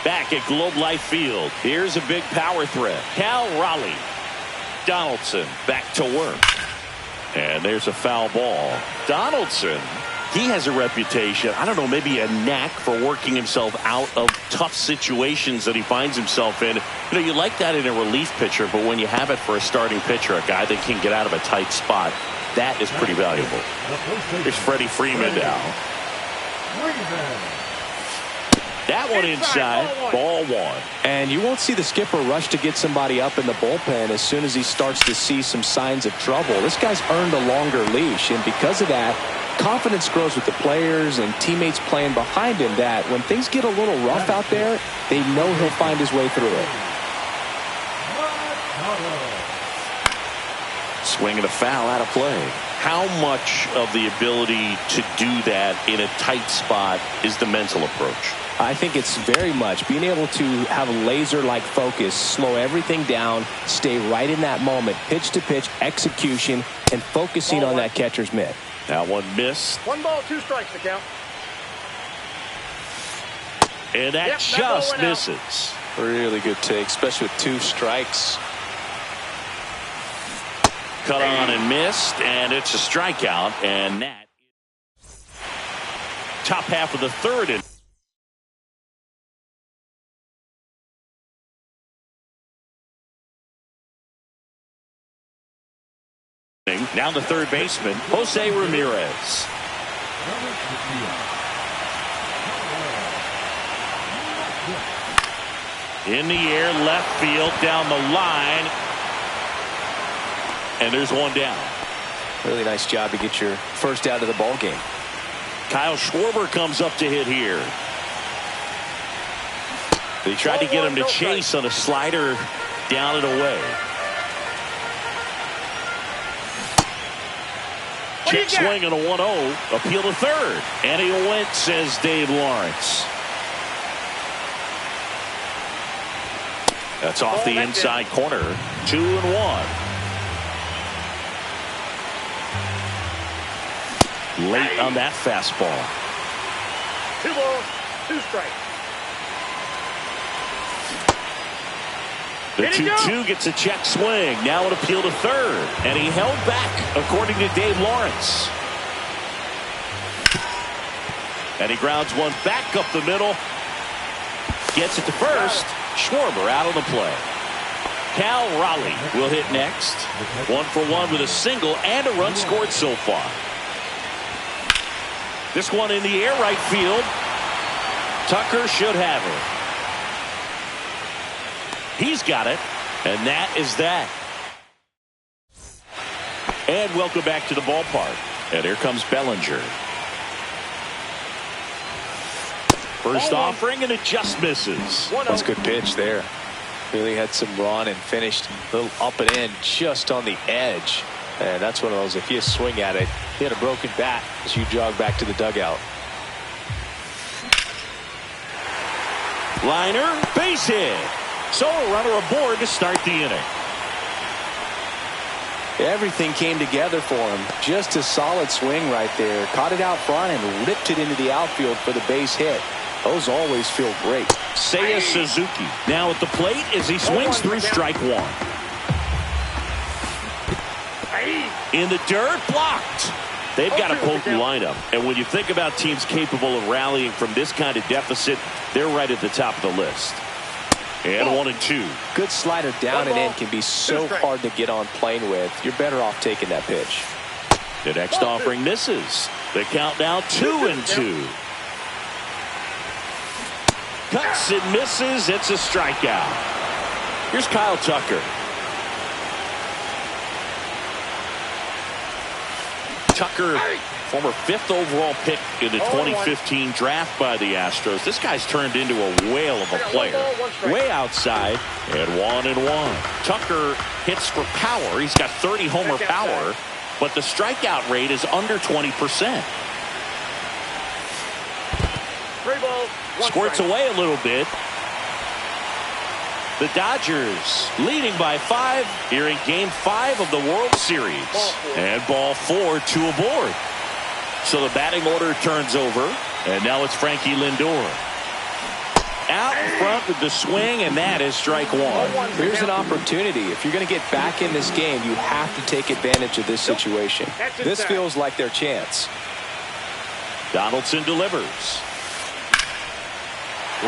Back at Globe Life Field, here's a big power threat. Cal Raleigh. Donaldson back to work. And there's a foul ball. Donaldson, he has a reputation, I don't know, maybe a knack for working himself out of tough situations that he finds himself in. You know, you like that in a relief pitcher, but when you have it for a starting pitcher, a guy that can get out of a tight spot, that is pretty valuable. Here's Freddie Freeman now. That one inside, ball 1. And you won't see the skipper rush to get somebody up in the bullpen as soon as he starts to see some signs of trouble. This guy's earned a longer leash, and because of that, confidence grows with the players and teammates playing behind him that when things get a little rough out there, they know he'll find his way through it. Swing and a foul out of play. How much of the ability to do that in a tight spot is the mental approach? I think it's very much being able to have a laser-like focus, slow everything down, stay right in that moment, pitch to pitch, execution, and focusing on that catcher's mitt. That one missed. 1 ball, 2 strikes to count. And that just misses. Really good take, especially with 2 strikes. Cut on and missed, and it's a strikeout, and that top half of the third. Now the third baseman, Jose Ramirez. In the air, left field, down the line. And there's one down. Really nice job to get your first out of the ball game. Kyle Schwarber comes up to hit here. They tried to get him to chase on a slider down and away. Check swing on a 1-0. Appeal to third. And he went, says Dave Lawrence. That's off the inside corner. 2-1. Late on that fastball. 2 balls, 2 strikes. The 2-2 gets a check swing. Now an appeal to third. And he held back, according to Dave Lawrence. And he grounds one back up the middle. Gets it to first. Schwarber out on the play. Cal Raleigh will hit next. 1 for 1 with a single and a run scored so far. This one in the air, right field. Tucker should have it. He's got it. And that is that. And welcome back to the ballpark. And here comes Bellinger. First offering, and it just misses. That's a good pitch there. Really had some run and finished a little up and in just on the edge. And that's one of those, if you swing at it, hit a broken bat as you jog back to the dugout. Liner, base hit. So a runner aboard to start the inning. Everything came together for him. Just a solid swing right there. Caught it out front and ripped it into the outfield for the base hit. Those always feel great. Seiya Suzuki now at the plate as he swings through strike one. In the dirt, blocked. They've got a potent lineup. And when you think about teams capable of rallying from this kind of deficit, they're right at the top of the list. And 1-2. Good slider down and in can be so hard to get on plane with. You're better off taking that pitch. The next offering misses. The count now 2-2. Cuts and misses. It's a strikeout. Here's Kyle Tucker. Tucker, former 5th overall pick in the 2015 draft by the Astros. This guy's turned into a whale of a player. Way outside, and 1-1. Tucker hits for power. He's got 30 homer power, but the strikeout rate is under 20%. 3 balls, 1 Squirts strike. away a little bit. The Dodgers leading by 5 here in Game 5 of the World Series. And ball 4, 2 aboard. So the batting order turns over, and now it's Frankie Lindor. Out in front with the swing, and that is strike one. Here's an opportunity. If you're going to get back in this game, you have to take advantage of this situation. This feels like their chance. Donaldson delivers.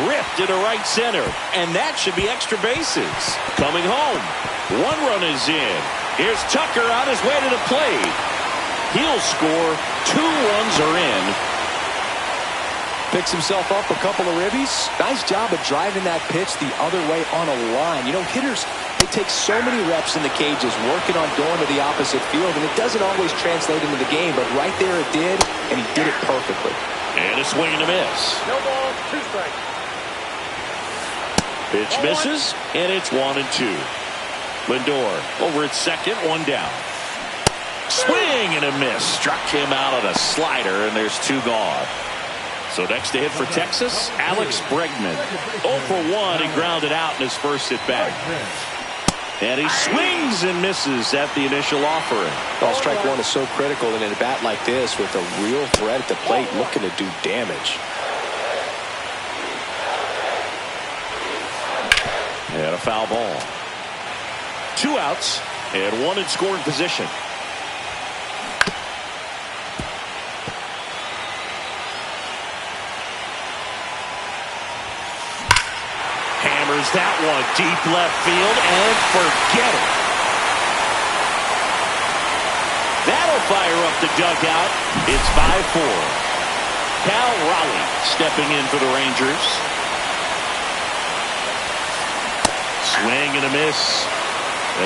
Ripped into right center, and that should be extra bases. Coming home, 1 run is in. Here's Tucker on his way to the plate. He'll score. 2 runs are in. Picks himself up a couple of ribbies. Nice job of driving that pitch the other way on a line. You know, hitters, they take so many reps in the cages working on going to the opposite field, and it doesn't always translate into the game, but right there it did, and he did it perfectly. And a swing and a miss. No balls, 2 strikes. Pitch misses, and it's 1-2. Lindor over at second, 1 down. Swing and a miss. Struck him out on a slider, and there's 2 gone. So next to hit for Texas, Alex Bregman. 0 for 1, he grounded out in his first at bat. And he swings and misses at the initial offering. Well, strike one is so critical in a bat like this with a real threat at the plate looking to do damage. And a foul ball. 2 outs and 1 in scoring position. Hammers that one deep left field and forget it. fire up the dugout. It's 5-4. Cal Raleigh stepping in for the Rangers. Swing and a miss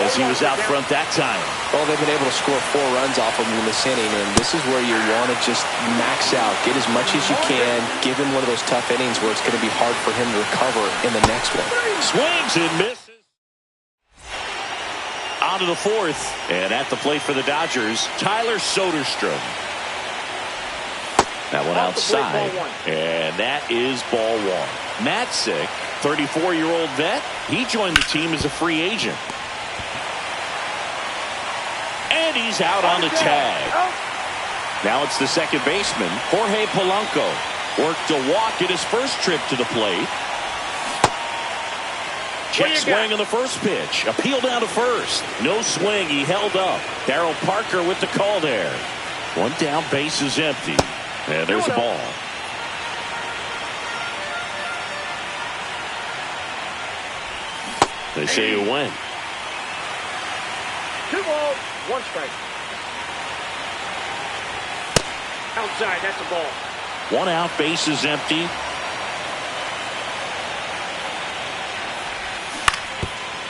as he was out front that time. Well, they've been able to score 4 runs off of him in this inning, and this is where you want to just max out, get as much as you can, give him one of those tough innings where it's going to be hard for him to recover in the next one. Swings and misses. On to the 4th, and at the plate for the Dodgers, Tyler Soderstrom. That one outside, and that is ball 1. Matzik, 34-year-old vet, he joined the team as a free agent. And he's out on the tag. Now it's the second baseman, Jorge Polanco. Worked a walk at his first trip to the plate. Check swing on the first pitch. Appeal down to first. No swing. He held up. Darryl Parker with the call there. One down, base is empty. And there's a ball. They say you win. 2 balls, 1 strike. Outside, that's a ball. 1 out, base is empty.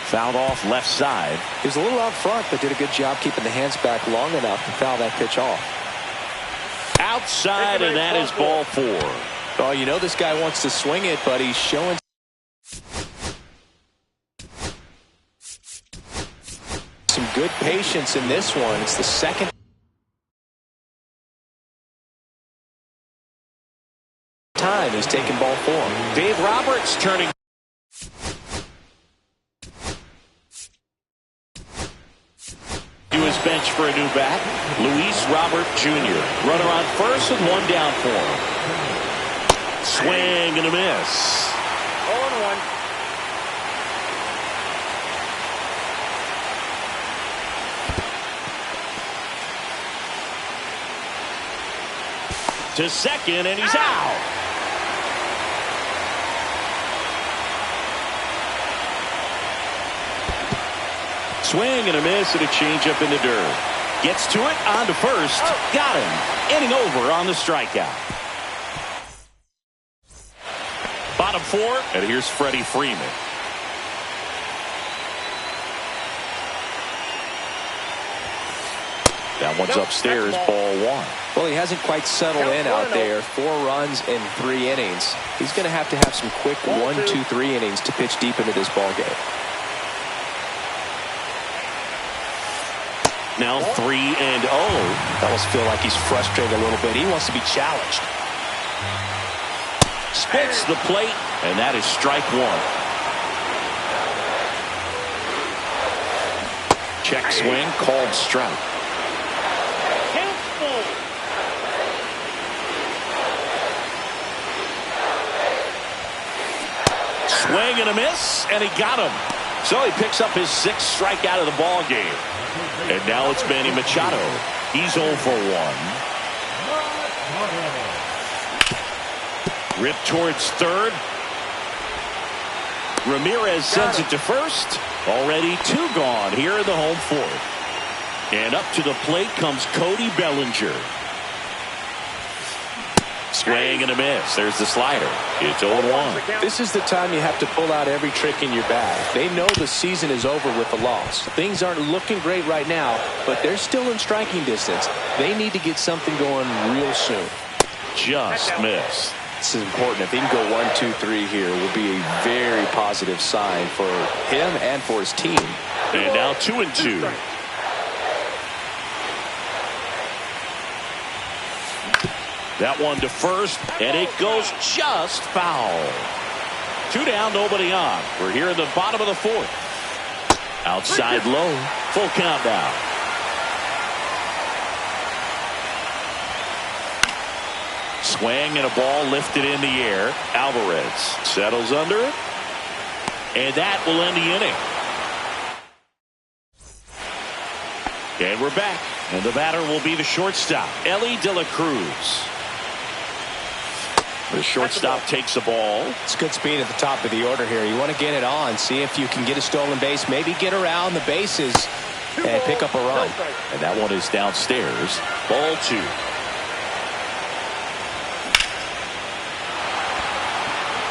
Fouled off left side. He was a little out front, but did a good job keeping the hands back long enough to foul that pitch off. Outside, and that is ball 4. Oh, you know this guy wants to swing it, but he's showing some good patience in this one. It's the second time he's taken ball 4. Dave Roberts turning. To his bench for a new bat, Luis Robert Jr. Runner on first and 1 down for him. Swing and a miss. 0-1. To second, and he's out. Swing and a miss and a changeup in the dirt. Gets to it, on to first. Got him. Inning over on the strikeout. Bottom 4, and here's Freddie Freeman. That one's upstairs, ball 1. Well, he hasn't quite settled in out there. 4 runs in 3 innings. He's going to have some quick 1, 2, 3 innings to pitch deep into this ball game. Now 3-0. That must feel like he's frustrated a little bit. He wants to be challenged. Spits the plate, and that is strike 1. Check swing, called strike. Swing and a miss, and he got him. So he picks up his 6th strikeout of the ball game. And now it's Manny Machado. He's 0 for 1. Ripped towards third. Ramirez sends it to first. Already 2 gone here in the home 4th. And up to the plate comes Cody Bellinger. Swing and a miss. There's the slider. It's 0-1. This is the time you have to pull out every trick in your bag. They know the season is over with the loss. Things aren't looking great right now, but they're still in striking distance. They need to get something going real soon. Just missed. This is important. If he can go 1, 2, 3 here, it will be a very positive sign for him and for his team. And now 2-2. That one to first, and it goes just foul. 2 down, nobody on. We're here in the bottom of the 4th. Outside low, full count now. Swing and a ball lifted in the air. Alvarez settles under it, and that will end the inning. And we're back, and the batter will be the shortstop, Ellie De La Cruz. The shortstop takes the ball. It's good speed at the top of the order here. You want to get it on, see if you can get a stolen base, maybe get around the bases. and pick up a run. And that one is downstairs. Ball 2.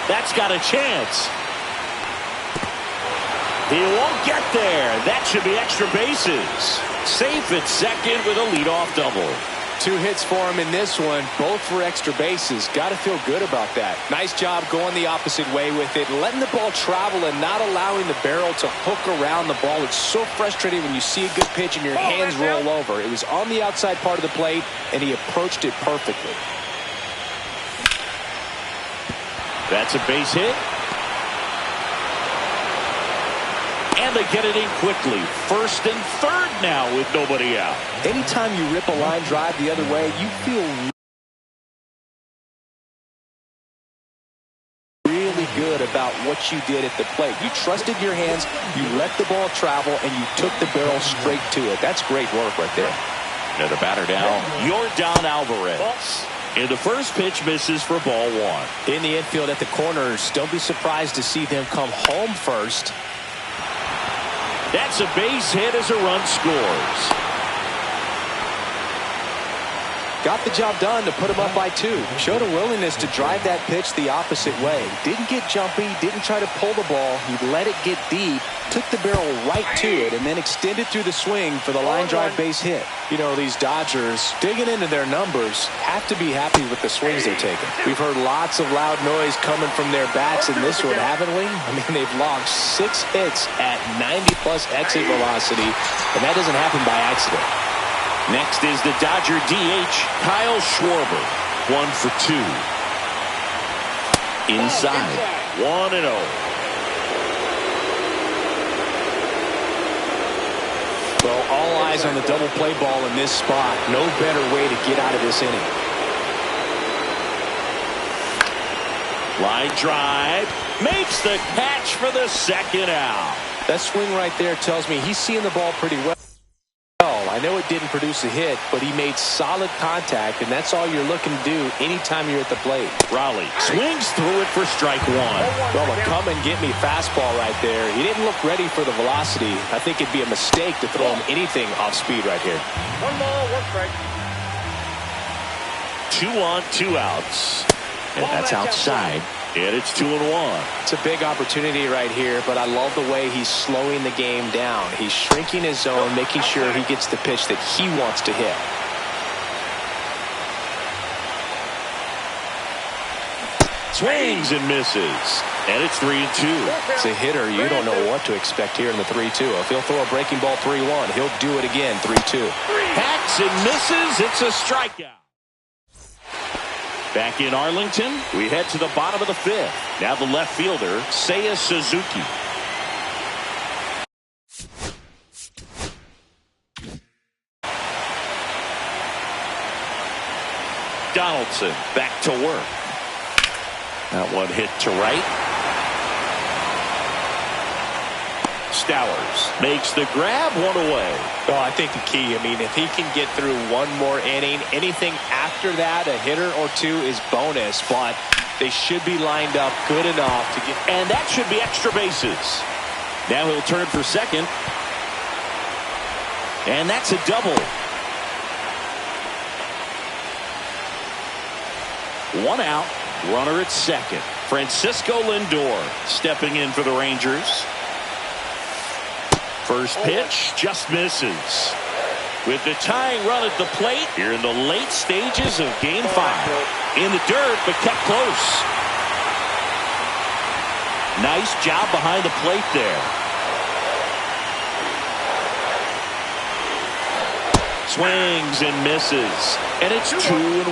That's got a chance. He won't get there. That should be extra bases. Safe at second with a leadoff double. 2 hits for him in this one, both for extra bases. Got to feel good about that. Nice job going the opposite way with it, letting the ball travel and not allowing the barrel to hook around the ball. It's so frustrating when you see a good pitch and your hands roll over. It was on the outside part of the plate, and he approached it perfectly. That's a base hit. And they get it in quickly. First and third now with nobody out. Anytime you rip a line drive the other way, you feel really good about what you did at the plate. You trusted your hands, you let the ball travel, and you took the barrel straight to it. That's great work right there. And the batter now, Yordan Alvarez. And the first pitch misses for ball 1. In the infield at the corners, don't be surprised to see them come home first. That's a base hit as a run scores. Got the job done to put him up by 2. Showed a willingness to drive that pitch the opposite way. Didn't get jumpy, didn't try to pull the ball. He let it get deep, took the barrel right to it, and then extended through the swing for the line drive base hit. You know, these Dodgers, digging into their numbers, have to be happy with the swings they're taking. We've heard lots of loud noise coming from their bats in this one, haven't we? I mean, they've logged 6 hits at 90-plus exit velocity, and that doesn't happen by accident. Next is the Dodger DH, Kyle Schwarber. 1 for 2. Inside. 1-0. Well, all eyes on the double play ball in this spot. No better way to get out of this inning. Line drive. Makes the catch for the second out. That swing right there tells me he's seeing the ball pretty well. I know it didn't produce a hit, but he made solid contact, and that's all you're looking to do anytime you're at the plate. Raleigh swings through it for strike 1. Well, a come-and-get-me fastball right there. He didn't look ready for the velocity. I think it'd be a mistake to throw him anything off speed right here. 1 ball, 1 strike. 2 on, 2 outs. And that's outside. And it's 2-1. It's a big opportunity right here, but I love the way he's slowing the game down. He's shrinking his zone, making sure he gets the pitch that he wants to hit. Swings and misses. And it's 3-2. As a hitter, you don't know what to expect here in the 3-2. If he'll throw a breaking ball 3-1, he'll do it again 3-2. Hacks and misses. It's a strikeout. Back in Arlington, we head to the bottom of the 5th. Now the left fielder, Seiya Suzuki. Donaldson back to work. That one hit to right. Stowers makes the grab, 1 away. Well, I think the key, I mean, if he can get through 1 more inning, anything after that, a hitter or 2 is bonus, but they should be lined up good enough to get. And that should be extra bases. Now he'll turn for second. And that's a double. 1 out, runner at second. Francisco Lindor stepping in for the Rangers. First pitch just misses. With the tying run at the plate here in the late stages of Game 5. In the dirt, but kept close. Nice job behind the plate there. Swings and misses. And it's 2-1.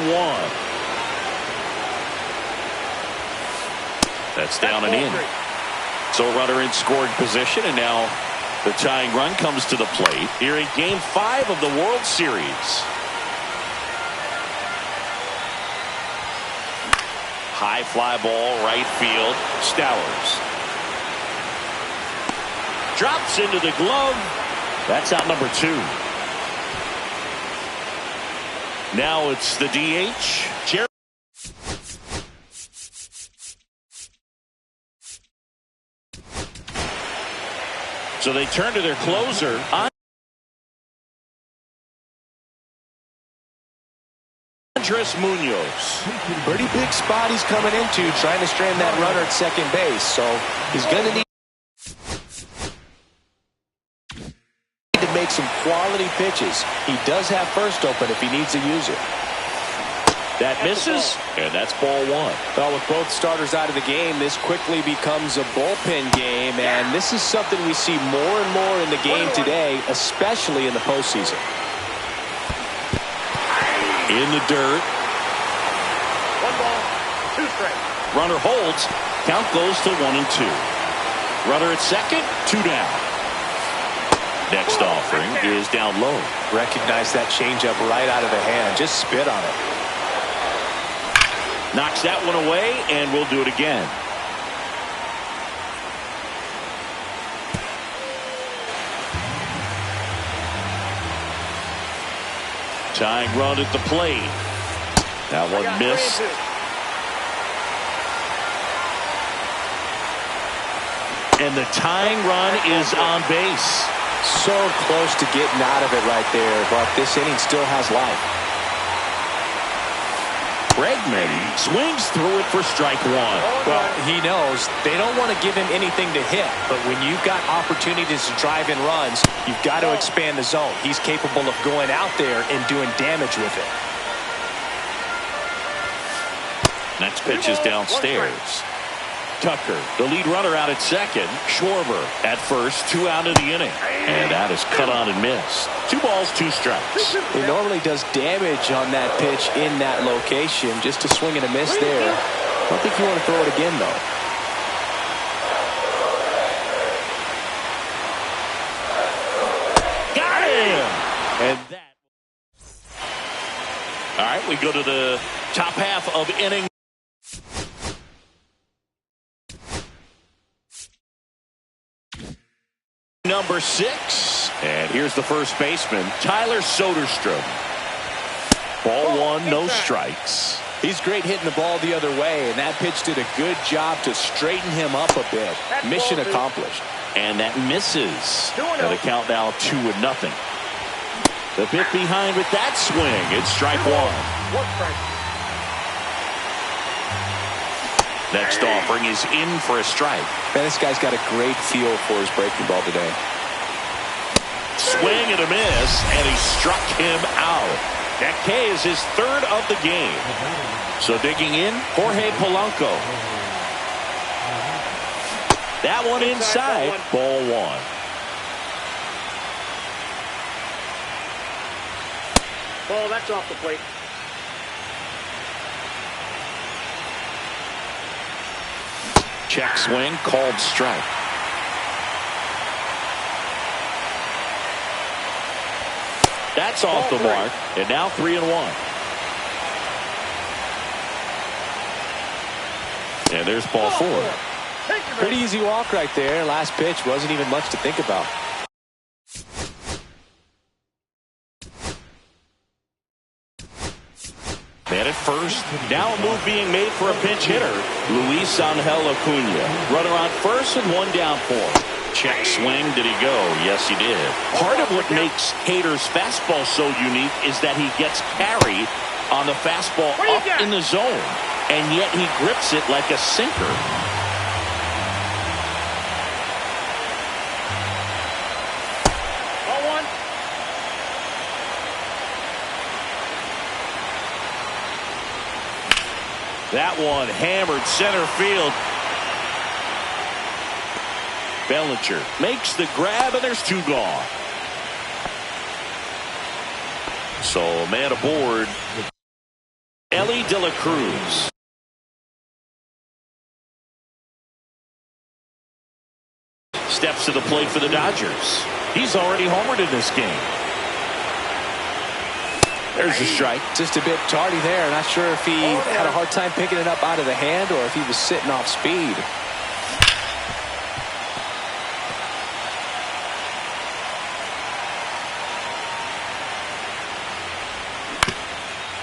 That's down and in. So runner in scoring position, and now the tying run comes to the plate here in Game 5 of the World Series. High fly ball, right field. Stowers drops into the glove. That's out number 2. Now it's the DH, Jerry. So they turn to their closer. Andres Munoz. Pretty big spot he's coming into, trying to strand that runner at second base. So he's going to need to make some quality pitches. He does have first open if he needs to use it. That misses, and that's ball one. Well, with both starters out of the game, this quickly becomes a bullpen game, and this is something we see more and more in the game today, especially in the postseason. In the dirt. 1 ball, 2 strikes. Runner holds. Count goes to 1 and 2. Runner at second, 2 down. Next offering is down low. Recognize that changeup right out of the hand. Just spit on it. Knocks that one away, and we'll do it again. Tying run at the plate. That one missed. And the tying run is on base. So close to getting out of it right there, but this inning still has life. Bregman swings through it for strike 1. Well, he knows they don't want to give him anything to hit, but when you've got opportunities to drive in runs, you've got to expand the zone. He's capable of going out there and doing damage with it. Next pitch is downstairs. Tucker, the lead runner, out at second. Schwarber at first, 2 out of the inning. And that is cut on and missed. 2 balls, 2 strikes. He normally does damage on that pitch in that location. Just a swing and a miss there. I don't think you want to throw it again, though. Got him! And that. All right, we go to the top half of inning. Number 6. And here's the first baseman, Tyler Soderstrom. Ball 1, no strikes. He's great hitting the ball the other way, and that pitch did a good job to straighten him up a bit. Mission accomplished. And that misses. And the count now 2-0. The bit behind with that swing. It's strike 1. Next offering is in for a strike. Man, this guy's got a great feel for his breaking ball today. Swing and a miss, and he struck him out. That K is his 3rd of the game. So digging in, Jorge Polanco. That one inside, ball 1. Ball, that's off the plate. Check swing, called strike. That's off the mark, and now 3-1. And there's ball 4. Pretty easy walk right there. Last pitch wasn't even much to think about. Man at first. Now a move being made for a pinch hitter. Luis Angel Acuna. Runner on first and 1 down for him. Check swing. Did he go? Yes, he did. Part of what makes Hader's fastball so unique is that he gets carry on the fastball up in the zone, and yet he grips it like a sinker. Ball 1. That one hammered center field. Bellinger makes the grab, and there's 2 gone. So man aboard, Ellie De La Cruz. Steps to the plate for the Dodgers. He's already homered in this game. There's a strike. Just a bit tardy there. Not sure if he had a hard time picking it up out of the hand or if he was sitting off speed.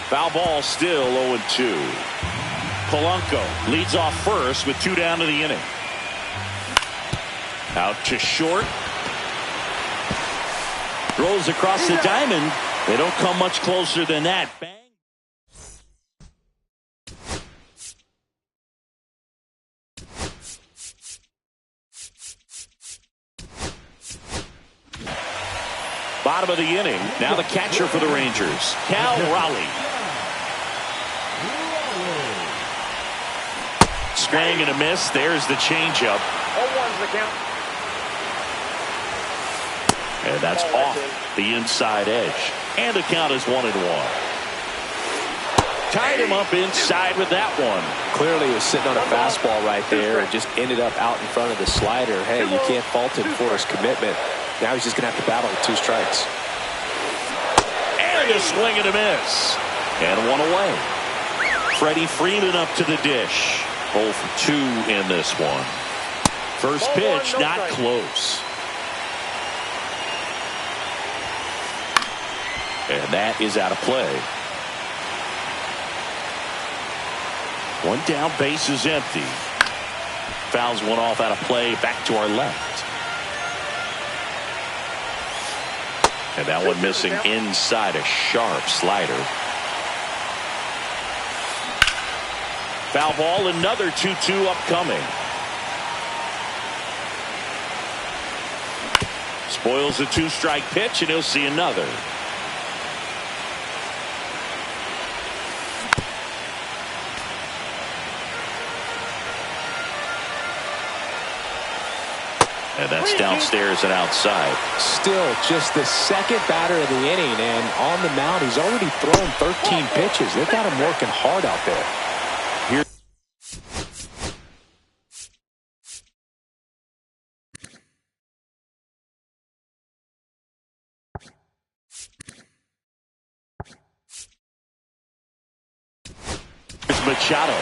Foul ball, still 0-2. Polanco leads off first with 2 down to the inning. Out to short. Throws across the diamond. They don't come much closer than that. Bang. Bottom of the inning. Now the catcher for the Rangers, Cal Raleigh. Swing and a miss. There's the changeup. 0-1's the count. And that's off the inside edge. And the count is 1-1. Tied him up inside with that one. Clearly he was sitting on a fastball right there and just ended up out in front of the slider. Hey, you can't fault him for his commitment. Now he's just going to have to battle with 2 strikes. And a swing and a miss. And 1 away. Freddie Freeman up to the dish. 0 for 2 in this one. First pitch, not close. And that is out of play. 1 down, base is empty. Fouls one off out of play, back to our left. And that one missing inside, a sharp slider. Foul ball, another 2-2 upcoming. Spoils the 2-strike pitch, and he'll see another. And that's downstairs and outside. Still just the second batter of the inning, and on the mound he's already thrown 13 pitches. They've got him working hard out there. Here. Here's Machado.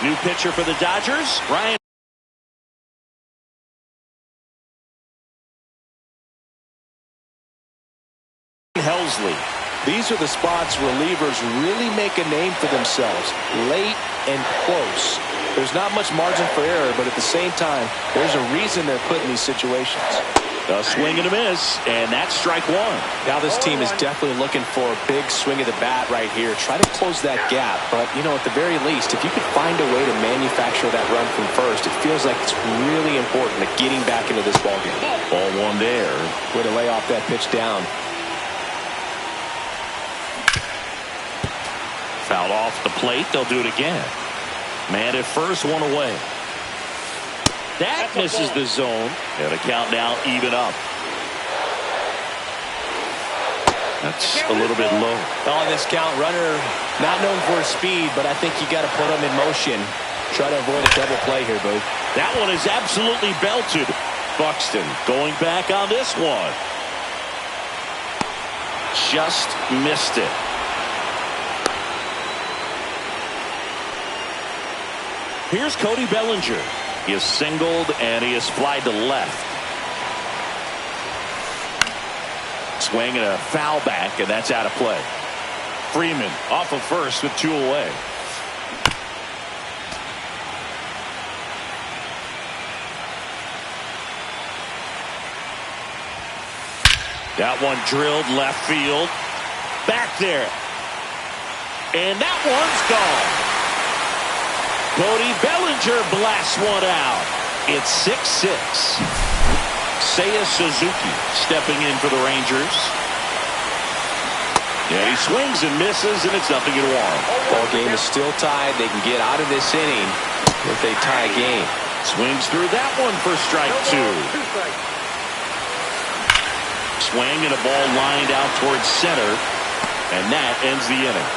New pitcher for the Dodgers, Ryan Helsley. These are the spots relievers really make a name for themselves. Late and close. There's not much margin for error, but at the same time, there's a reason they're put in these situations. A swing and a miss, and that's strike 1. Now this team is definitely looking for a big swing of the bat right here. Try to close that gap, but you know, at the very least, if you could find a way to manufacture that run from first, it feels like it's really important to getting back into this ballgame. Ball 1 there. Way to lay off that pitch down. Fouled off the plate. They'll do it again. Man at first, 1 away. That misses the zone. And the count now even up. That's a little bit low. On this count, runner not known for his speed, but I think you got to put him in motion. Try to avoid a double play here, Boo. That one is absolutely belted. Buxton going back on this one. Just missed it. Here's Cody Bellinger. He is singled and he is flied to left. Swing and a foul back, and that's out of play. Freeman off of first with 2 away. That one drilled left field. Back there. And that one's gone. Cody Bellinger blasts one out. It's 6-6. Seiya Suzuki stepping in for the Rangers. Yeah, he swings and misses, and it's 0-1. Ball game is still tied. They can get out of this inning if they tie a game. Swings through that one for strike 2. Swing and a ball lined out towards center, and that ends the inning.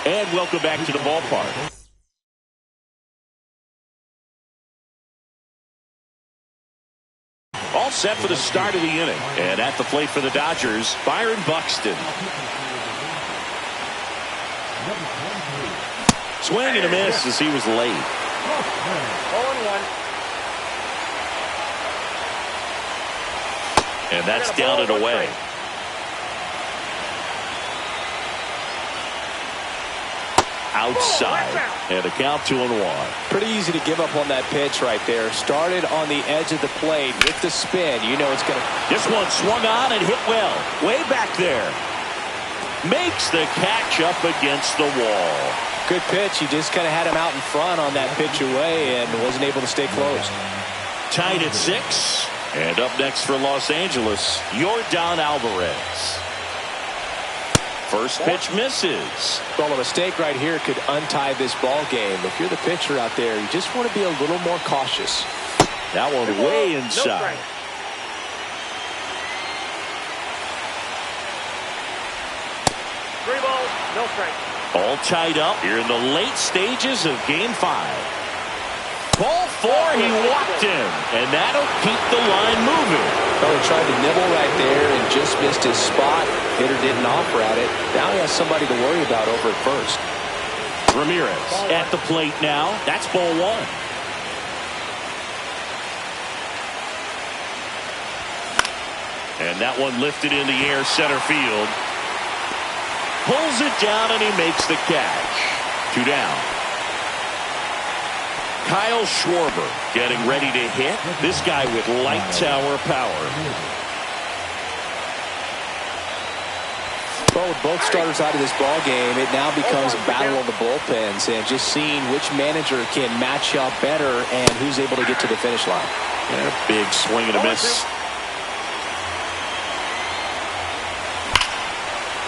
And welcome back to the ballpark. All set for the start of the inning. And at the plate for the Dodgers, Byron Buxton. Swing and a miss as he was late. 0-1. And that's down and away. outside. And a count 2-1. Pretty easy to give up on that pitch right there. Started on the edge of the plate with the spin. You know it's going to. This one swung on and hit well. Way back there. Makes the catch up against the wall. Good pitch. He just kind of had him out in front on that pitch away and wasn't able to stay close. Tied at 6. And up next for Los Angeles, Yordan Alvarez. First pitch misses. Well, a mistake right here could untie this ball game. If you're the pitcher out there, you just want to be a little more cautious. That one way inside. Three balls, no strike. All tied up here in the late stages of Game 5. Ball 4, he walked him, and that'll keep the line moving. Well, he tried to nibble right there and just missed his spot. Hitter didn't offer at it. Now he has somebody to worry about over at first. Ramirez at the plate now. That's ball 1. And that one lifted in the air center field. Pulls it down and he makes the catch. 2 down. Kyle Schwarber getting ready to hit. This guy with light tower power. Well, with both starters out of this ball game, it now becomes a battle of the bullpens and just seeing which manager can match up better and who's able to get to the finish line. And a big swing and a miss.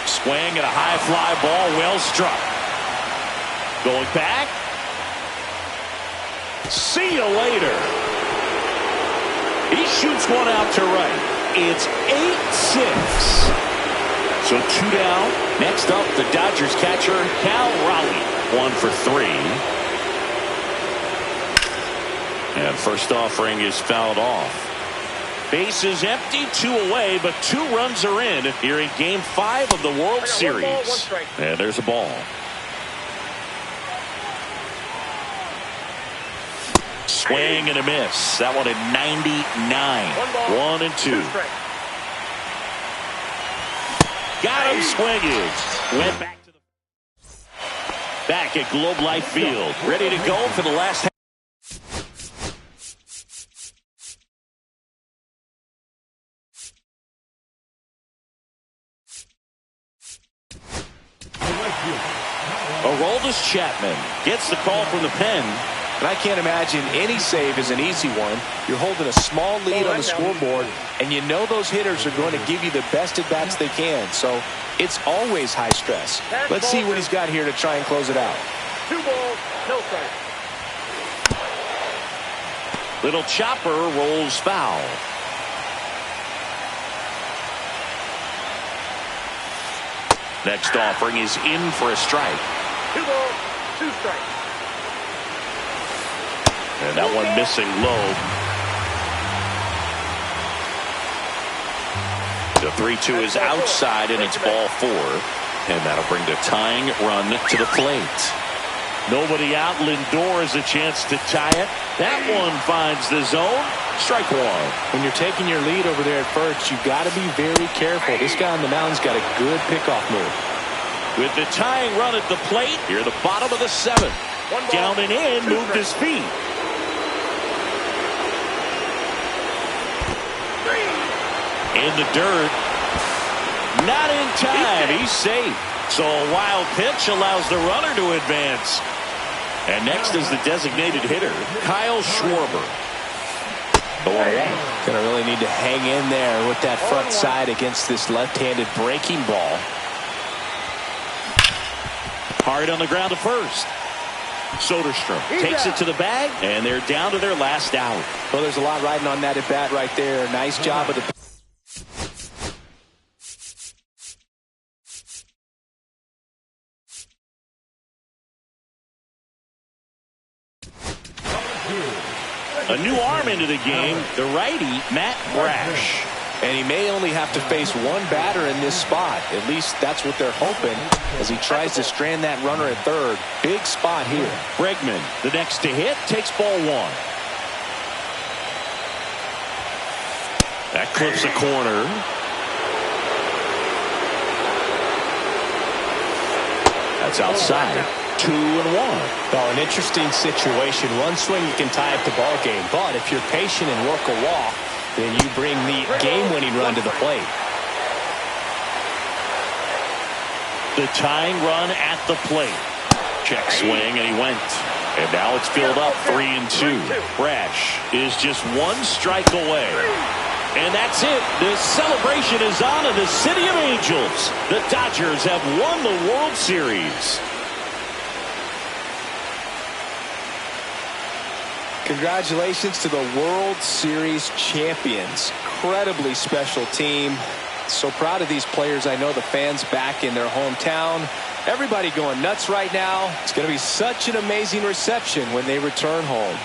Swing and a high fly ball, well struck. Going back. See you later. He shoots one out to right. It's 8-6. So 2 down. Next up, the Dodgers catcher, Cal Raleigh. 1 for 3. And first offering is fouled off. Base is empty, 2 away, but 2 runs are in here in Game 5 of the World Series. And there's a ball. Swing and a miss. That one at 99. 1 and 2. Got him swinging. Went back at Globe Life Field. Ready to go for the last half. Aroldis Chapman gets the call from the pen. And I can't imagine any save is an easy one. You're holding a small lead on the scoreboard, and you know those hitters are going to give you the best at-bats they can. So it's always high stress. Let's see what he's got here to try and close it out. 2 balls, no strike. Little chopper rolls foul. Next offering is in for a strike. 2 balls, 2 strikes. And that one missing low. The 3-2 is outside, and it's ball 4. And that'll bring the tying run to the plate. Nobody out. Lindor has a chance to tie it. That one finds the zone. Strike 1. When you're taking your lead over there at first, you've got to be very careful. This guy on the mound's got a good pickoff move. With the tying run at the plate, here at the bottom of the 7th. Down and in, moved his feet. In the dirt. Not in time. He's safe. So a wild pitch allows the runner to advance. And next is the designated hitter, Kyle Schwarber. Gonna really need to hang in there with that front side against this left-handed breaking ball. Hard on the ground to first. Soderstrom takes it to the bag, and they're down to their last out. Well, there's a lot riding on that at bat right there. Nice job of the. A new arm into the game, the righty, Matt Brash. And he may only have to face one batter in this spot. At least that's what they're hoping as he tries to strand that runner at third. Big spot here. Bregman, the next to hit, takes ball 1. That clips a corner. That's outside. 2-1. Oh, an interesting situation. One swing you can tie up the ball game, but if you're patient and work a walk, then you bring the game-winning run to the plate. The tying run at the plate. Check swing, and he went. And now it's filled up 3-2. Brash is just one strike away. And that's it. The celebration is on in the City of Angels. The Dodgers have won the World Series. Congratulations to the World Series champions. Incredibly special team. So proud of these players. I know the fans back in their hometown. Everybody going nuts right now. It's going to be such an amazing reception when they return home.